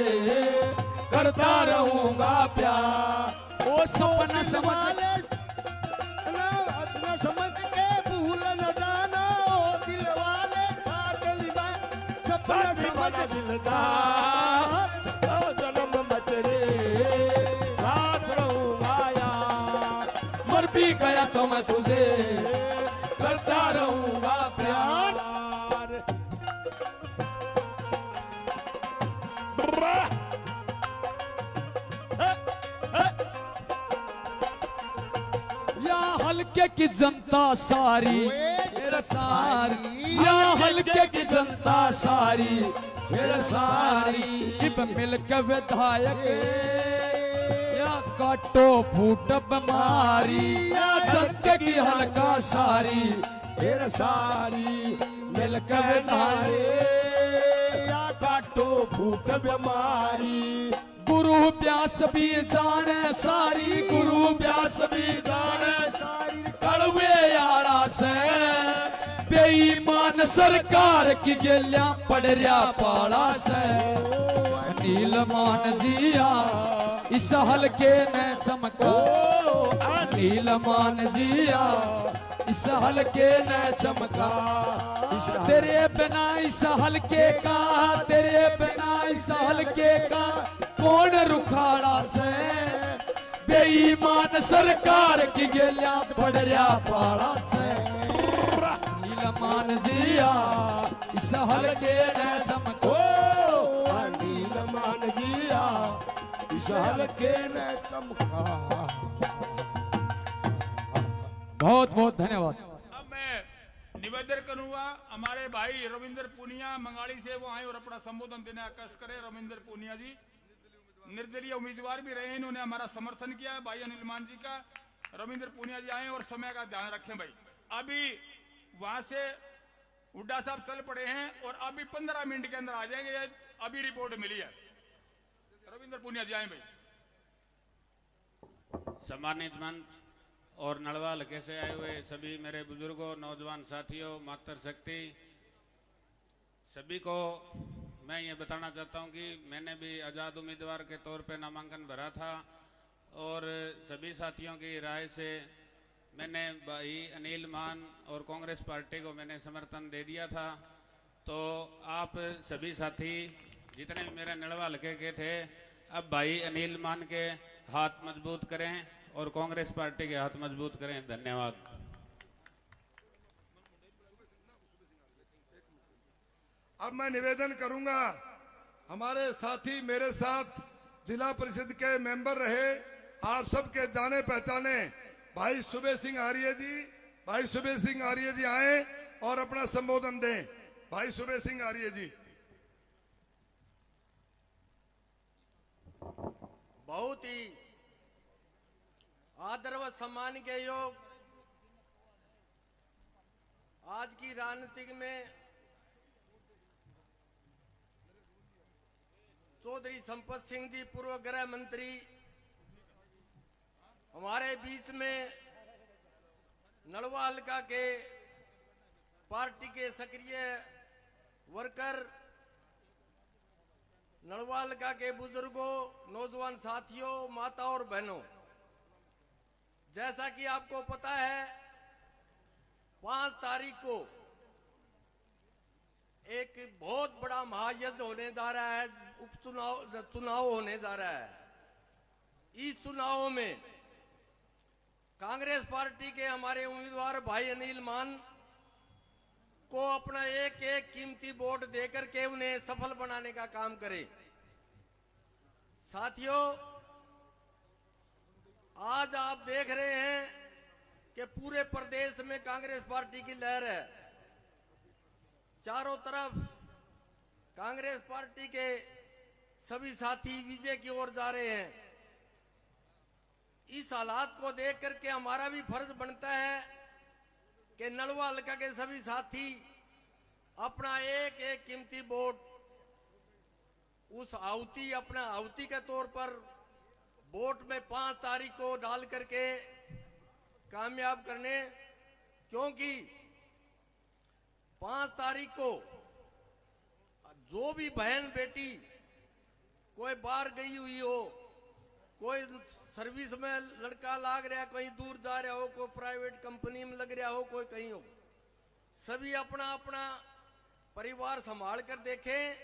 करता रहूंगा प्यार। ओ सपना समझ न समझ के भूल न जाना, ओ दिल वाले साथ लिबा सपना समझ दिलदार। सातों जन्म में तेरे साथ रहूंगा यार, मर भी गया तो मैं तुझे करता रहूंगा प्यार। या हल्के की जनता सारी मेरा सारी, या हल्के की जनता सारी मेरा सारी। इब मिलकर विधायक या काटो फूट बीमारी, या जनता की हल्का सारी मेरा सारी। मिलकर विधायक या काटो फूट बीमारी। गुरु व्यास भी जाने सारी, गुरु व्यास भी जाने सारी। कड़वे यारा से बेईमान सरकार की गेलियां पड़रिया पाला से। अनिल मान जिया इस हल्के ने चमका, अनिल मान जिया इस हल्के ने चमका। तेरे बिना इस हल्के का, तेरे बिना इस हल्के का कौन रुखाड़ा से। बेईमान सरकार की गेलियां पड़रिया पाला से। मान जिया इस हल्के ने चमको अनिल मान जिया इस हल्के ने चमका। बहुत बहुत धन्यवाद। अब मैं निवेदन करूंगा हमारे भाई रविंद्र पूनिया मंगाड़ी से वो आए और अपना संबोधन देने का कष्ट करें। रविंद्र पूनिया जी निर्दलीय उम्मीदवार भी रहे, इन्होंने हमारा समर्थन किया है भाई अनिल मान जी का। रविंद्र पूनिया जी आए और समय का ध्यान रखें भाई। अभी वहां से हुड्डा साहब चल पड़े हैं और अभी 15 मिनट के अंदर आ जाएंगे, अभी रिपोर्ट मिली है। रविंद्र पूनिया जी आए भाई। सम्मानित मंच और नलवा हल्के से आए हुए सभी मेरे बुजुर्गों, नौजवान साथियों, मातृशक्ति, सभी को मैं ये बताना चाहता हूँ कि मैंने भी आज़ाद उम्मीदवार के तौर पे नामांकन भरा था और सभी साथियों की राय से मैंने भाई अनिल मान और कांग्रेस पार्टी को मैंने समर्थन दे दिया था। तो आप सभी साथी जितने भी मेरे नलवा हल्के के थे, अब भाई अनिल मान के हाथ मजबूत करें और कांग्रेस पार्टी के हाथ मजबूत करें। धन्यवाद। अब मैं निवेदन करूंगा, हमारे साथी मेरे साथ जिला परिषद के मेंबर रहे, आप सबके जाने पहचाने भाई सुबे सिंह आर्य जी, भाई सुबे सिंह आर्य जी आए और अपना संबोधन दें। भाई सुबे सिंह आर्य जी। बहुत ही आदर व सम्मान के योग आज की राजनीति में चौधरी संपत सिंह जी पूर्व गृह मंत्री हमारे बीच में नलवा हल्का के पार्टी के सक्रिय वर्कर, नलवा हल्का के बुजुर्गों, नौजवान साथियों, माता और बहनों, जैसा कि आपको पता है 5 तारीख को एक बहुत बड़ा महायज्ञ होने जा रहा है, चुनाव होने जा रहा है। इस चुनाव में कांग्रेस पार्टी के हमारे उम्मीदवार भाई अनिल मान को अपना एक एक कीमती वोट देकर के उन्हें सफल बनाने का काम करे। साथियों, आज आप देख रहे हैं कि पूरे प्रदेश में कांग्रेस पार्टी की लहर है। चारों तरफ कांग्रेस पार्टी के सभी साथी विजय की ओर जा रहे हैं। इस हालात को देख करके हमारा भी फर्ज बनता है कि नलवा हल्का के सभी साथी अपना एक एक कीमती वोट उस आहुति, अपना आहुति के तौर पर वोट में 5 तारीख को डाल करके कामयाब करने, क्योंकि 5 तारीख को जो भी बहन बेटी कोई बाहर गई हुई हो, कोई सर्विस में लड़का लाग रहा, कोई दूर जा रहा हो, कोई प्राइवेट कंपनी में लग रहा हो, कोई कहीं हो, सभी अपना अपना परिवार संभाल कर देखें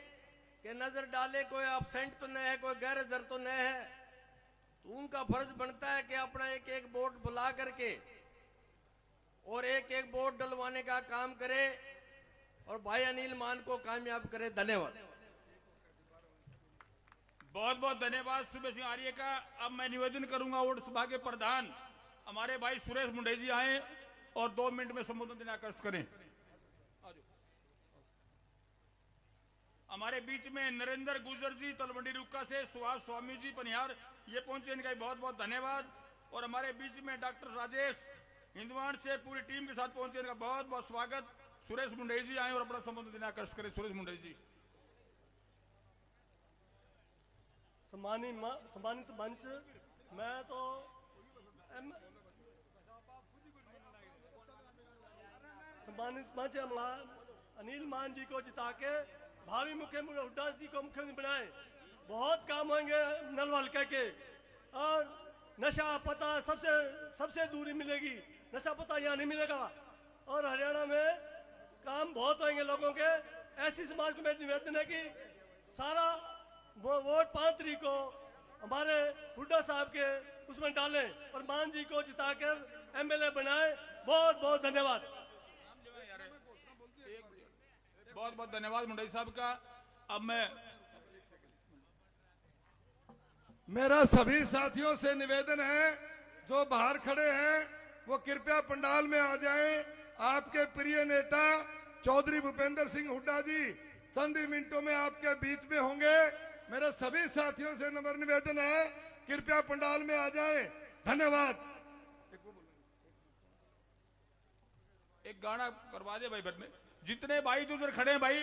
कि नजर डाले कोई एब्सेंट तो नहीं है, कोई गैरहाजिर तो नहीं है। तो उनका फर्ज बनता है कि अपना एक एक वोट बुला करके और एक एक वोट डलवाने का काम करे और भाई अनिल मान को कामयाब करे। धन्यवाद। बहुत बहुत धन्यवाद सुबह सिंह आर्य का। अब मैं निवेदन करूंगा वोट सभा के प्रधान हमारे भाई सुरेश मुंडे जी आए और 2 मिनट में संबोधन देना कष्ट करें। हमारे बीच में नरेंद्र गुजर जी तलवंडी रुक्का से, सुहास स्वामी जी पनिहार ये पहुंचे, इनका बहुत बहुत धन्यवाद। और हमारे बीच में डॉक्टर राजेश हिंदवान से पूरी टीम के साथ पहुंचे, इनका बहुत बहुत स्वागत। सुरेश मुंडे जी आए और अपना संबोधन देना कष्ट करें। सुरेश मुंडे जी। सम्मानित मंच, मैं तो सम्मानित मंच अनिल मान जी को जिता के भावी मुख्यमंत्री हुड्डा जी को मुख्यमंत्री बनाए। बहुत काम होंगे नलवा हल्के के, और नशा पता सबसे दूरी मिलेगी। नशा पता यहाँ नहीं मिलेगा, और हरियाणा में काम बहुत होंगे लोगों के। ऐसी समाज को मेरा निवेदन है कि सारा वोट 5 तारीख को हमारे हुड्डा साहब के उसमें डालें और मान जी को जिताकर MLA बनाए। बहुत बहुत धन्यवाद। बहुत बहुत धन्यवाद मुंडई साहब का। अब मेरा सभी साथियों से निवेदन है जो बाहर खड़े हैं वो कृपया पंडाल में आ जाएं। आपके प्रिय नेता चौधरी भूपेंद्र सिंह हुड्डा जी चंद ही मिनटों में आपके बीच में होंगे। मेरे सभी साथियों से नम्र निवेदन है कृपया पंडाल में आ जाएं। धन्यवाद। एक गाना करवा दे भाई, में जितने भाई उधर खड़े हैं भाई,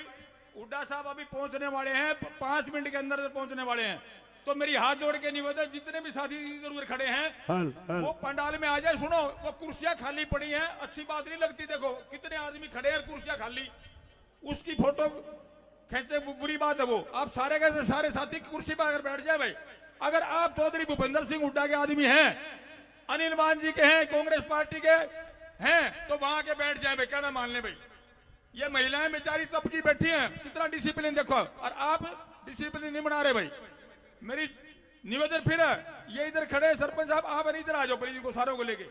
हुड्डा साहब अभी पहुंचने वाले हैं, 5 मिनट के अंदर पहुंचने वाले हैं। तो मेरी हाथ जोड़ के निवेदन, जितने भी साथी इधर उधर खड़े हैं वो पंडाल में आ जाए। सुनो, वो कुर्सियां खाली पड़ी हैं, अच्छी बात नहीं लगती। देखो कितने आदमी खड़े हैं, कुर्सियां खाली, उसकी फोटो खींचे बुरी बात है वो। आप सारे के सारे साथी कुर्सी पर अगर बैठ जाए भाई, अगर आप चौधरी भूपेंद्र सिंह हुड्डा के आदमी हैं, अनिल मान जी के हैं, कांग्रेस पार्टी के हैं, तो वहां के बैठ जाए भाई, कहना मान ले भाई। ये महिलाएं बेचारी सबकी बैठी हैं, कितना डिसिप्लिन देखो, और आप डिसिप्लिन नहीं बना रहे भाई। मेरी निवेदन फिर है, ये इधर खड़े सरपंच साहब, आप इधर आ जाओ प्लीज, को सारों को लेके।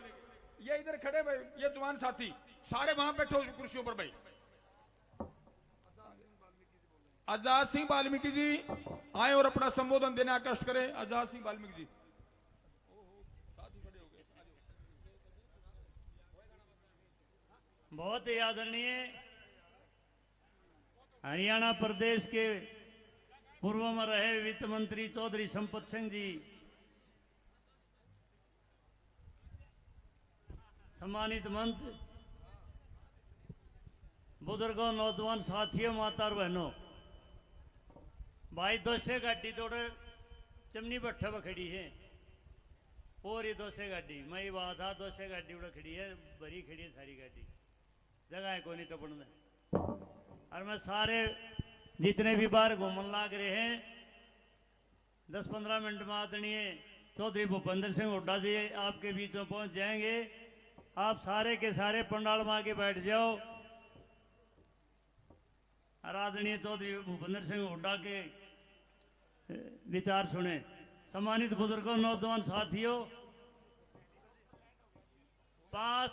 ये इधर खड़े भाई, ये जवान साथी सारे वहां बैठो कुर्सियों पर भाई। आजाद सिंह वाल्मीकि जी आए और अपना संबोधन देने का कष्ट करें। आजाद सिंह वाल्मीकि जी। बहुत ही आदरणीय हरियाणा प्रदेश के पूर्व में रहे वित्त मंत्री चौधरी संपत सिंह जी, सम्मानित मंच, बुजुर्गों, नौजवान साथियों, माता और बहनों, भाई दोसे गाड़ी तोड़े चमनी भट्ठा पर खड़ी है, और ये दोसे गाड़ी मई बात आ, दोसे गाड़ी उड़ा खड़ी है, भरी खड़ी है सारी गाड़ी, जगह है कोई नहीं टपड़ने। और मैं सारे जितने भी बार घूमन लाग रहे हैं, 10-15 मिनट में आदरणीय चौधरी भूपेंद्र सिंह हुड्डा जी आपके बीच में पहुंच जाएंगे। आप सारे के सारे पंडाल में आके बैठ जाओ और आदरणीय चौधरी भूपेंद्र सिंह हुड्डा के विचार सुने। सम्मानित बुजुर्गों, नौजवान साथियों, 5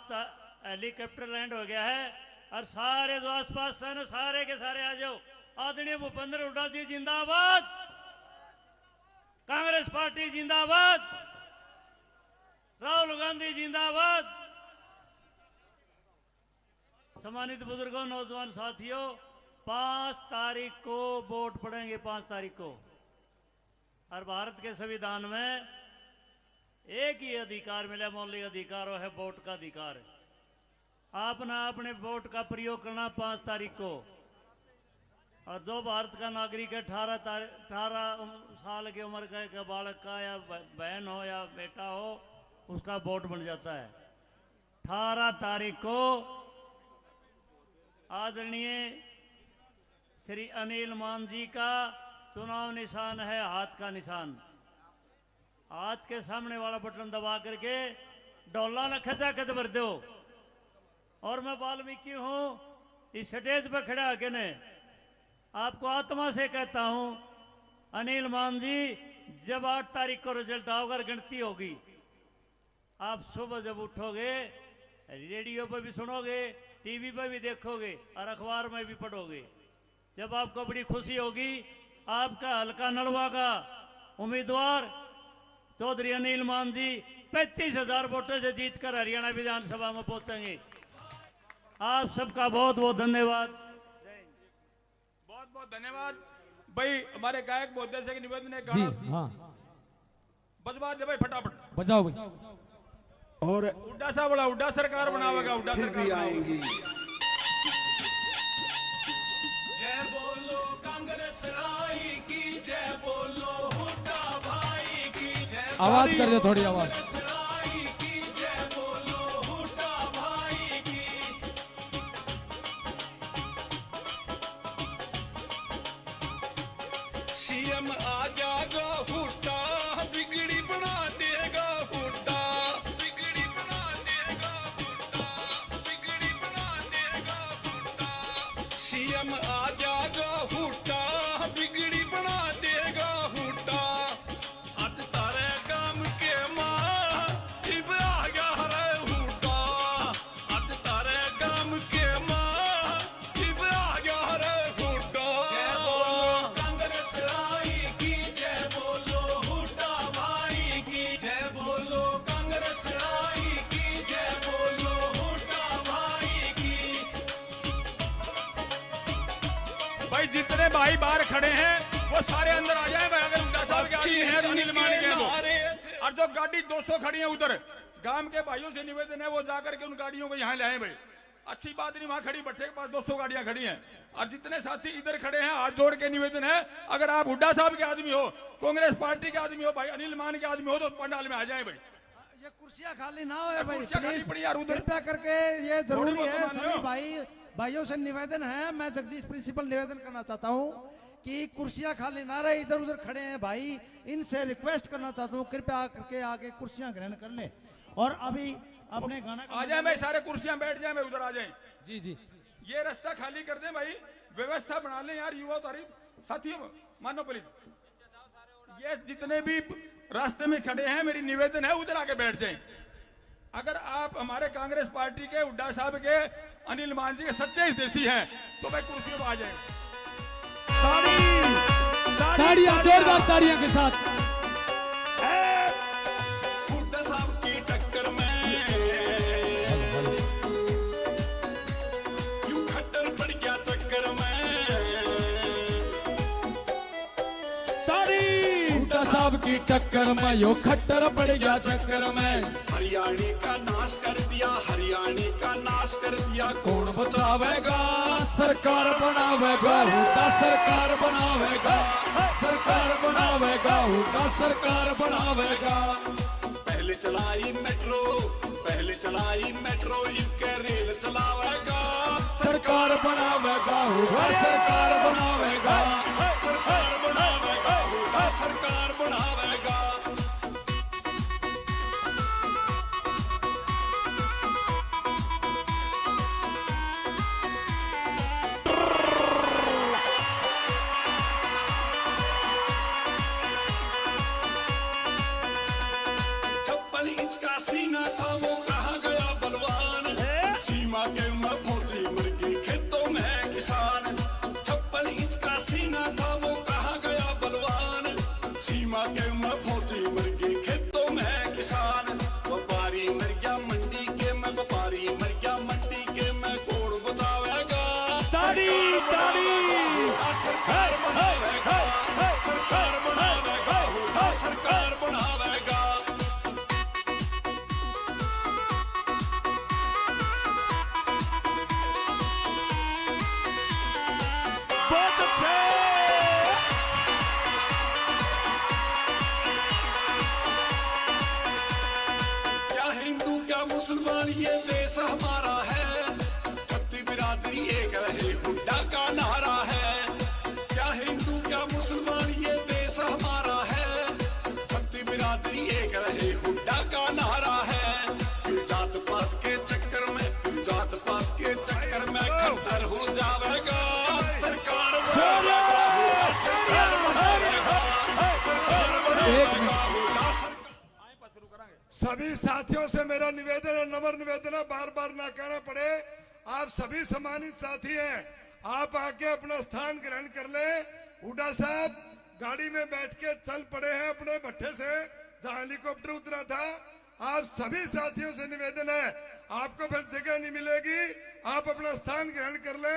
हेलीकॉप्टर लैंड हो गया है और सारे जो आसपास है ना, सारे के सारे आ जाओ। आदरणीय भूपेंद्र हुड्डा जी जिंदाबाद, कांग्रेस पार्टी जिंदाबाद, राहुल गांधी जिंदाबाद। सम्मानित बुजुर्गों, नौजवान साथियों, 5 तारीख को वोट पड़ेंगे, 5 तारीख को। और भारत के संविधान में एक ही अधिकार मिला, मौलिक अधिकार, वो है वोट का अधिकार। आपने अपने वोट का प्रयोग करना 5 तारीख को। और जो भारत का नागरिक है, 18 साल की उम्र का बालक का या बहन हो या बेटा हो, उसका वोट बन जाता है। 18 तारीख को आदरणीय श्री अनिल मान जी का चुनाव निशान है हाथ का निशान। हाथ के सामने वाला बटन दबा करके डोला न खचाखच भर दो। और मैं वाल्मीकि हूं, इस स्टेज पर खड़ा होकर ने आपको आत्मा से कहता हूं, अनिल मान जी, जब 8 तारीख को रिजल्ट आओगे, गिनती होगी, आप सुबह जब उठोगे, रेडियो पर भी सुनोगे, टीवी पर भी देखोगे और अखबार में भी पढ़ोगे। जब आपको बड़ी खुशी होगी, आपका हल्का नलवा का उम्मीदवार चौधरी अनिल मान जी 35,000 वोटों से जीतकर हरियाणा विधानसभा में पहुंचेंगे। आप सबका बहुत बहुत धन्यवाद। बहुत बहुत धन्यवाद भाई। हमारे गायक महोदय से निवेदन है, जी हाँ, बजवा दे भाई, फटाफट बजाओ भाई। और हुड्डा साहब बोला, हुड्डा सरकार बनावेगा, हुड्डा सरकार आएगी। जय बोलो कांग्रेस आई की, जय बोलो हुड्डा भाई की, जय आवाज कर दे थोड़ी आवाज। आई की, जय बोलो हुड्डा भाई की। सीएम आ जाएगा हुड्डा, बिगड़ी बना देगा हुड्डा, बिगड़ी बना देगा हुड्डा, बिगड़ी बना देगा हुड्डा। सीएम आ जाएगा हुड्डा, बिगड़ी बना देगा हुड्डा। आज तारे गांव के मां इब आ गया रे हुड्डा, आज तारे गांव के मां इब आ गया रे भाई जितने भाई बाहर खड़े हैं वो सारे अंदर आ जाए भाई, अगर हुड्डा साहब के आदमी है तो अनिल मान के दो। और जो गाड़ी 200 खड़ी है उधर, गांव के भाइयों से निवेदन है वो जाकर के उन गाड़ियों को यहाँ लाए भाई। अच्छी बात नहीं, वहां खड़ी भट्टे के पास 200 गाड़ियां खड़ी हैं, और जितने साथी इधर खड़े हैं हाथ जोड़ के निवेदन है, अगर आप हुड्डा साहब के आदमी हो, कांग्रेस पार्टी के आदमी हो भाई, अनिल मान के आदमी हो, तो पंडाल में आ जाए भाई। ये कुर्सियां खाली ना हो भाई, कुर्सियां खाली पड़ी यार उधर। कृपया करके, ये जरूरी थोड़ी है। बहुत तो मान सभी लो। भाइयों से निवेदन है, मैं जगदीश प्रिंसिपल निवेदन करना चाहता हूँ कि कुर्सियां खाली ना रहे, इधर उधर खड़े हैं भाई, इनसे रिक्वेस्ट करना चाहता हूँ कृपया करके आगे कुर्सियां ग्रहण कर ले। और अभी अपने गाना आ जाए भाई, सारे कुर्सियां बैठ जाए भाई, उधर आ जाए। जी जी, ये रास्ता खाली कर दे भाई, व्यवस्था बना ले यार, युवा तारीफ साथियों मानो प्लीज। ये जितने भी रास्ते में खड़े हैं, मेरी निवेदन है उधर आके बैठ जाएं। अगर आप हमारे कांग्रेस पार्टी के हुड्डा साहब के, अनिल मान जी के सच्चे हितैषी हैं तो भाई कुर्सियों पर आ जाए। ताड़ियां, जोरदार ताड़ियां के साथ। हुड्डा साहब की टक्कर में यूं खट्टर पड़ गया चक्कर में, हुड्डा साहब की टक्कर में यो खट्टर पड़ गया चक्कर में। हरियाणी का नाश कर दिया, हरियाणी का नाश कर दिया, कौन बचावेगा, सरकार बनावेगा, हुड्डा सरकार बनावेगा, सरकार बनावेगा, हुड्डा सरकार बनावेगा। पहले चलाई मेट्रो, पहले चलाई मेट्रो, इनके रेल चलावेगा, सरकार बनावेगा, हुड्डा सरकार बनावेगा, सरकार बनावेगा, हुड्डा सरकार बनावेगा। मुसलमान ये देश हमारा है, छत्ती बिरादरी एक रहे हुड्डा का नारा है। क्या हिंदू क्या मुसलमान ये देश हमारा है, छत्ती बिरादरी एक रहे हुड्डा का नारा है। फिर जात पात के चक्कर में, फिर जात पात के चक्कर में खट्टर हो जाएगा, सरकार बनाएगा, सरकार बनाएगा, सरकार बनाएगा। सभी साथियों से मेरा निवेदन है, नम्र निवेदन है, बार बार ना कहना पड़े, आप सभी सम्मानित साथी हैं, आप आके अपना स्थान ग्रहण कर ले। हुड्डा साहब गाड़ी में बैठ के चल पड़े हैं अपने भट्टे से, जहां हेलीकॉप्टर उतरा था। आप सभी साथियों से निवेदन है, आपको फिर जगह नहीं मिलेगी, आप अपना स्थान ग्रहण कर ले।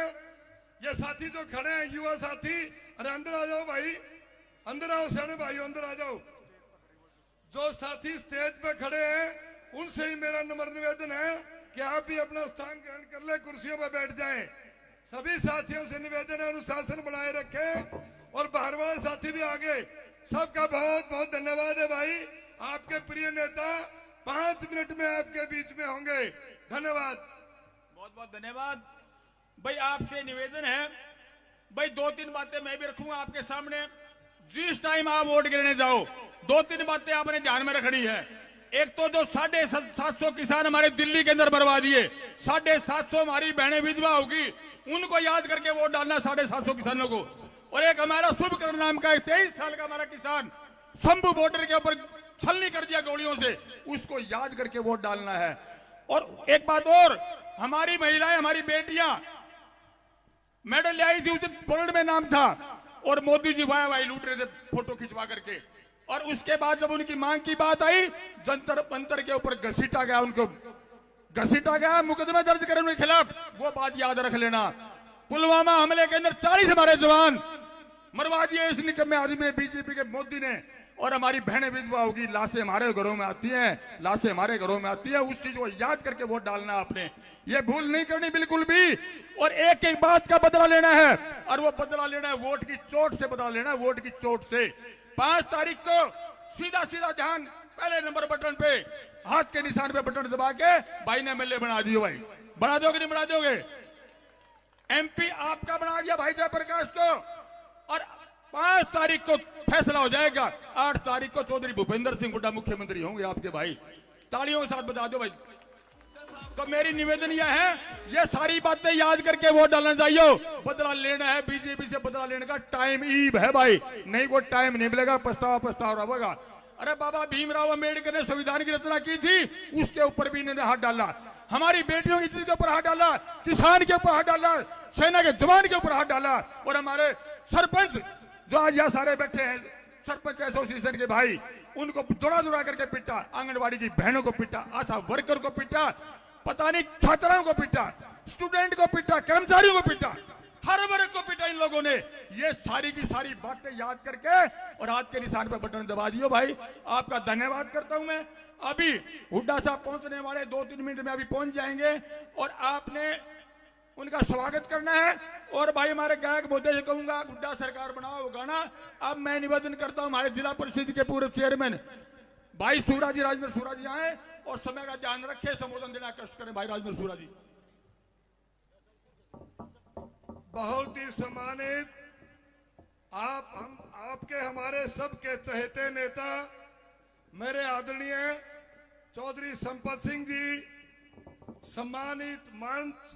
ये साथी जो खड़े हैं, युवा साथी, अरे अंदर आ जाओ भाई, अंदर आओ सियाने भाई, अंदर आ जाओ। जो साथी स्टेज पे खड़े हैं उनसे ही मेरा नम्र निवेदन है कि आप भी अपना स्थान ग्रहण कर ले, कुर्सियों पर बैठ जाएं। सभी साथियों से निवेदन है, अनुशासन बनाए रखें, और बाहर वाले साथी भी आगे। सबका बहुत बहुत धन्यवाद है भाई, आपके प्रिय नेता 5 मिनट में आपके बीच में होंगे। धन्यवाद, बहुत बहुत धन्यवाद भाई। आपसे निवेदन है भाई, 2-3 बातें मैं भी रखूंगा आपके सामने। जिस टाइम आप वोट गिरने जाओ, 2-3 बातें आपने ध्यान में रखनी है। एक तो जो 750 किसान हमारे दिल्ली के अंदर बर्बाद दिए, 750 हमारी बहनें विधवा होगी, उनको याद करके वोट डालना 750 किसानों को। और एक हमारा शुभकरण नाम का 23 साल का हमारा किसान शंभू बॉर्डर के ऊपर छलनी कर दिया गोलियों से, उसको याद करके वोट डालना है। और एक बात और, हमारी महिलाएं, हमारी बेटियां मेडल ले आई थी, उस दिन वर्ल्ड में नाम था, और मोदी जी वाह वाह लूट रहे थे फोटो खिंचवा करके। और उसके बाद जब उनकी मांग की बात आई, जंतर मंतर के ऊपर घसीटा गया, उनको घसीटा गया, मुकदमा दर्ज करें उनके खिलाफ, वो बात याद रख लेना। पुलवामा हमले के अंदर 40 हमारे जवान मरवा दिए इस निकम्मे आदमी बीजेपी के मोदी ने। और हमारी बहनें विधवा होगी, लाशें हमारे घरों में आती हैं, लाशें हमारे घरों में आती है। उस चीज को याद करके वोट डालना आपने, ये भूल नहीं करनी बिल्कुल भी। और एक एक बात का बदला लेना है, और वो बदला लेना है वोट की चोट से, बदला लेना है वोट की चोट से। 5 तारीख को सीधा सीधा ध्यान, पहले नंबर बटन पे हाथ के निशान पे बटन दबा के भाई ने एमएलए बना दियो। भाई बना दोगे नहीं बना दोगे? एमपी आपका बना दिया भाई जयप्रकाश को। और 5 तारीख को फैसला हो जाएगा। 8 तारीख को चौधरी भूपेंद्र सिंह हुड्डा मुख्यमंत्री होंगे आपके भाई। तालियों के साथ बता दो भाई। तो मेरी निवेदन यह है, ये सारी बातें याद करके वोट डालना चाहिए। बदला लेना है बीजेपी से, बदला लेने का टाइम ईब है भाई, नहीं कोई टाइम नहीं मिलेगा। पछतावा होगा। अरे बाबा भीमराव अम्बेडकर ने संविधान की रचना की थी, उसके ऊपर भी इन्होंने हाथ डाला। हमारी बेटियों की इज्जत के ऊपर हाथ डाला, किसान के ऊपर हाथ डाला, सेना के जवान के ऊपर हाथ डाला। और हमारे सरपंच जो आज यहाँ सारे बैठे हैं, सरपंच एसोसिएशन के भाई, उनको दौड़ा करके पिटा, आंगनबाड़ी की बहनों को पिटा, आशा वर्कर को पिटा, पता नहीं छात्राओं को पिटा, स्टूडेंट को पिटा, कर्मचारियों को पिटा, हर वर्ग को पिटा इन लोगों ने। ये सारी की सारी बातें याद करके और हाथ के निशान पे बटन दबा दियो भाई। आपका धन्यवाद करता हूं मैं। अभी हुड्डा साहब पहुंचने वाले, 2-3 मिनट में अभी पहुंच जाएंगे और आपने उनका स्वागत करना है। और भाई हमारे गायक बोलते से कहूंगा, हुड्डा सरकार बनाओ वो गाना। अब मैं निवेदन करता हूं हमारे जिला परिषद के पूर्व चेयरमैन भाई सूरा जी, राजवीर सूरा जी आए और समय का ध्यान रखे, संबोधन देना कष्ट करें। भाई राजवीर सूरा जी। बहुत ही सम्मानित आपके हमारे सबके चहेते नेता मेरे आदरणीय चौधरी संपत सिंह जी, सम्मानित मंच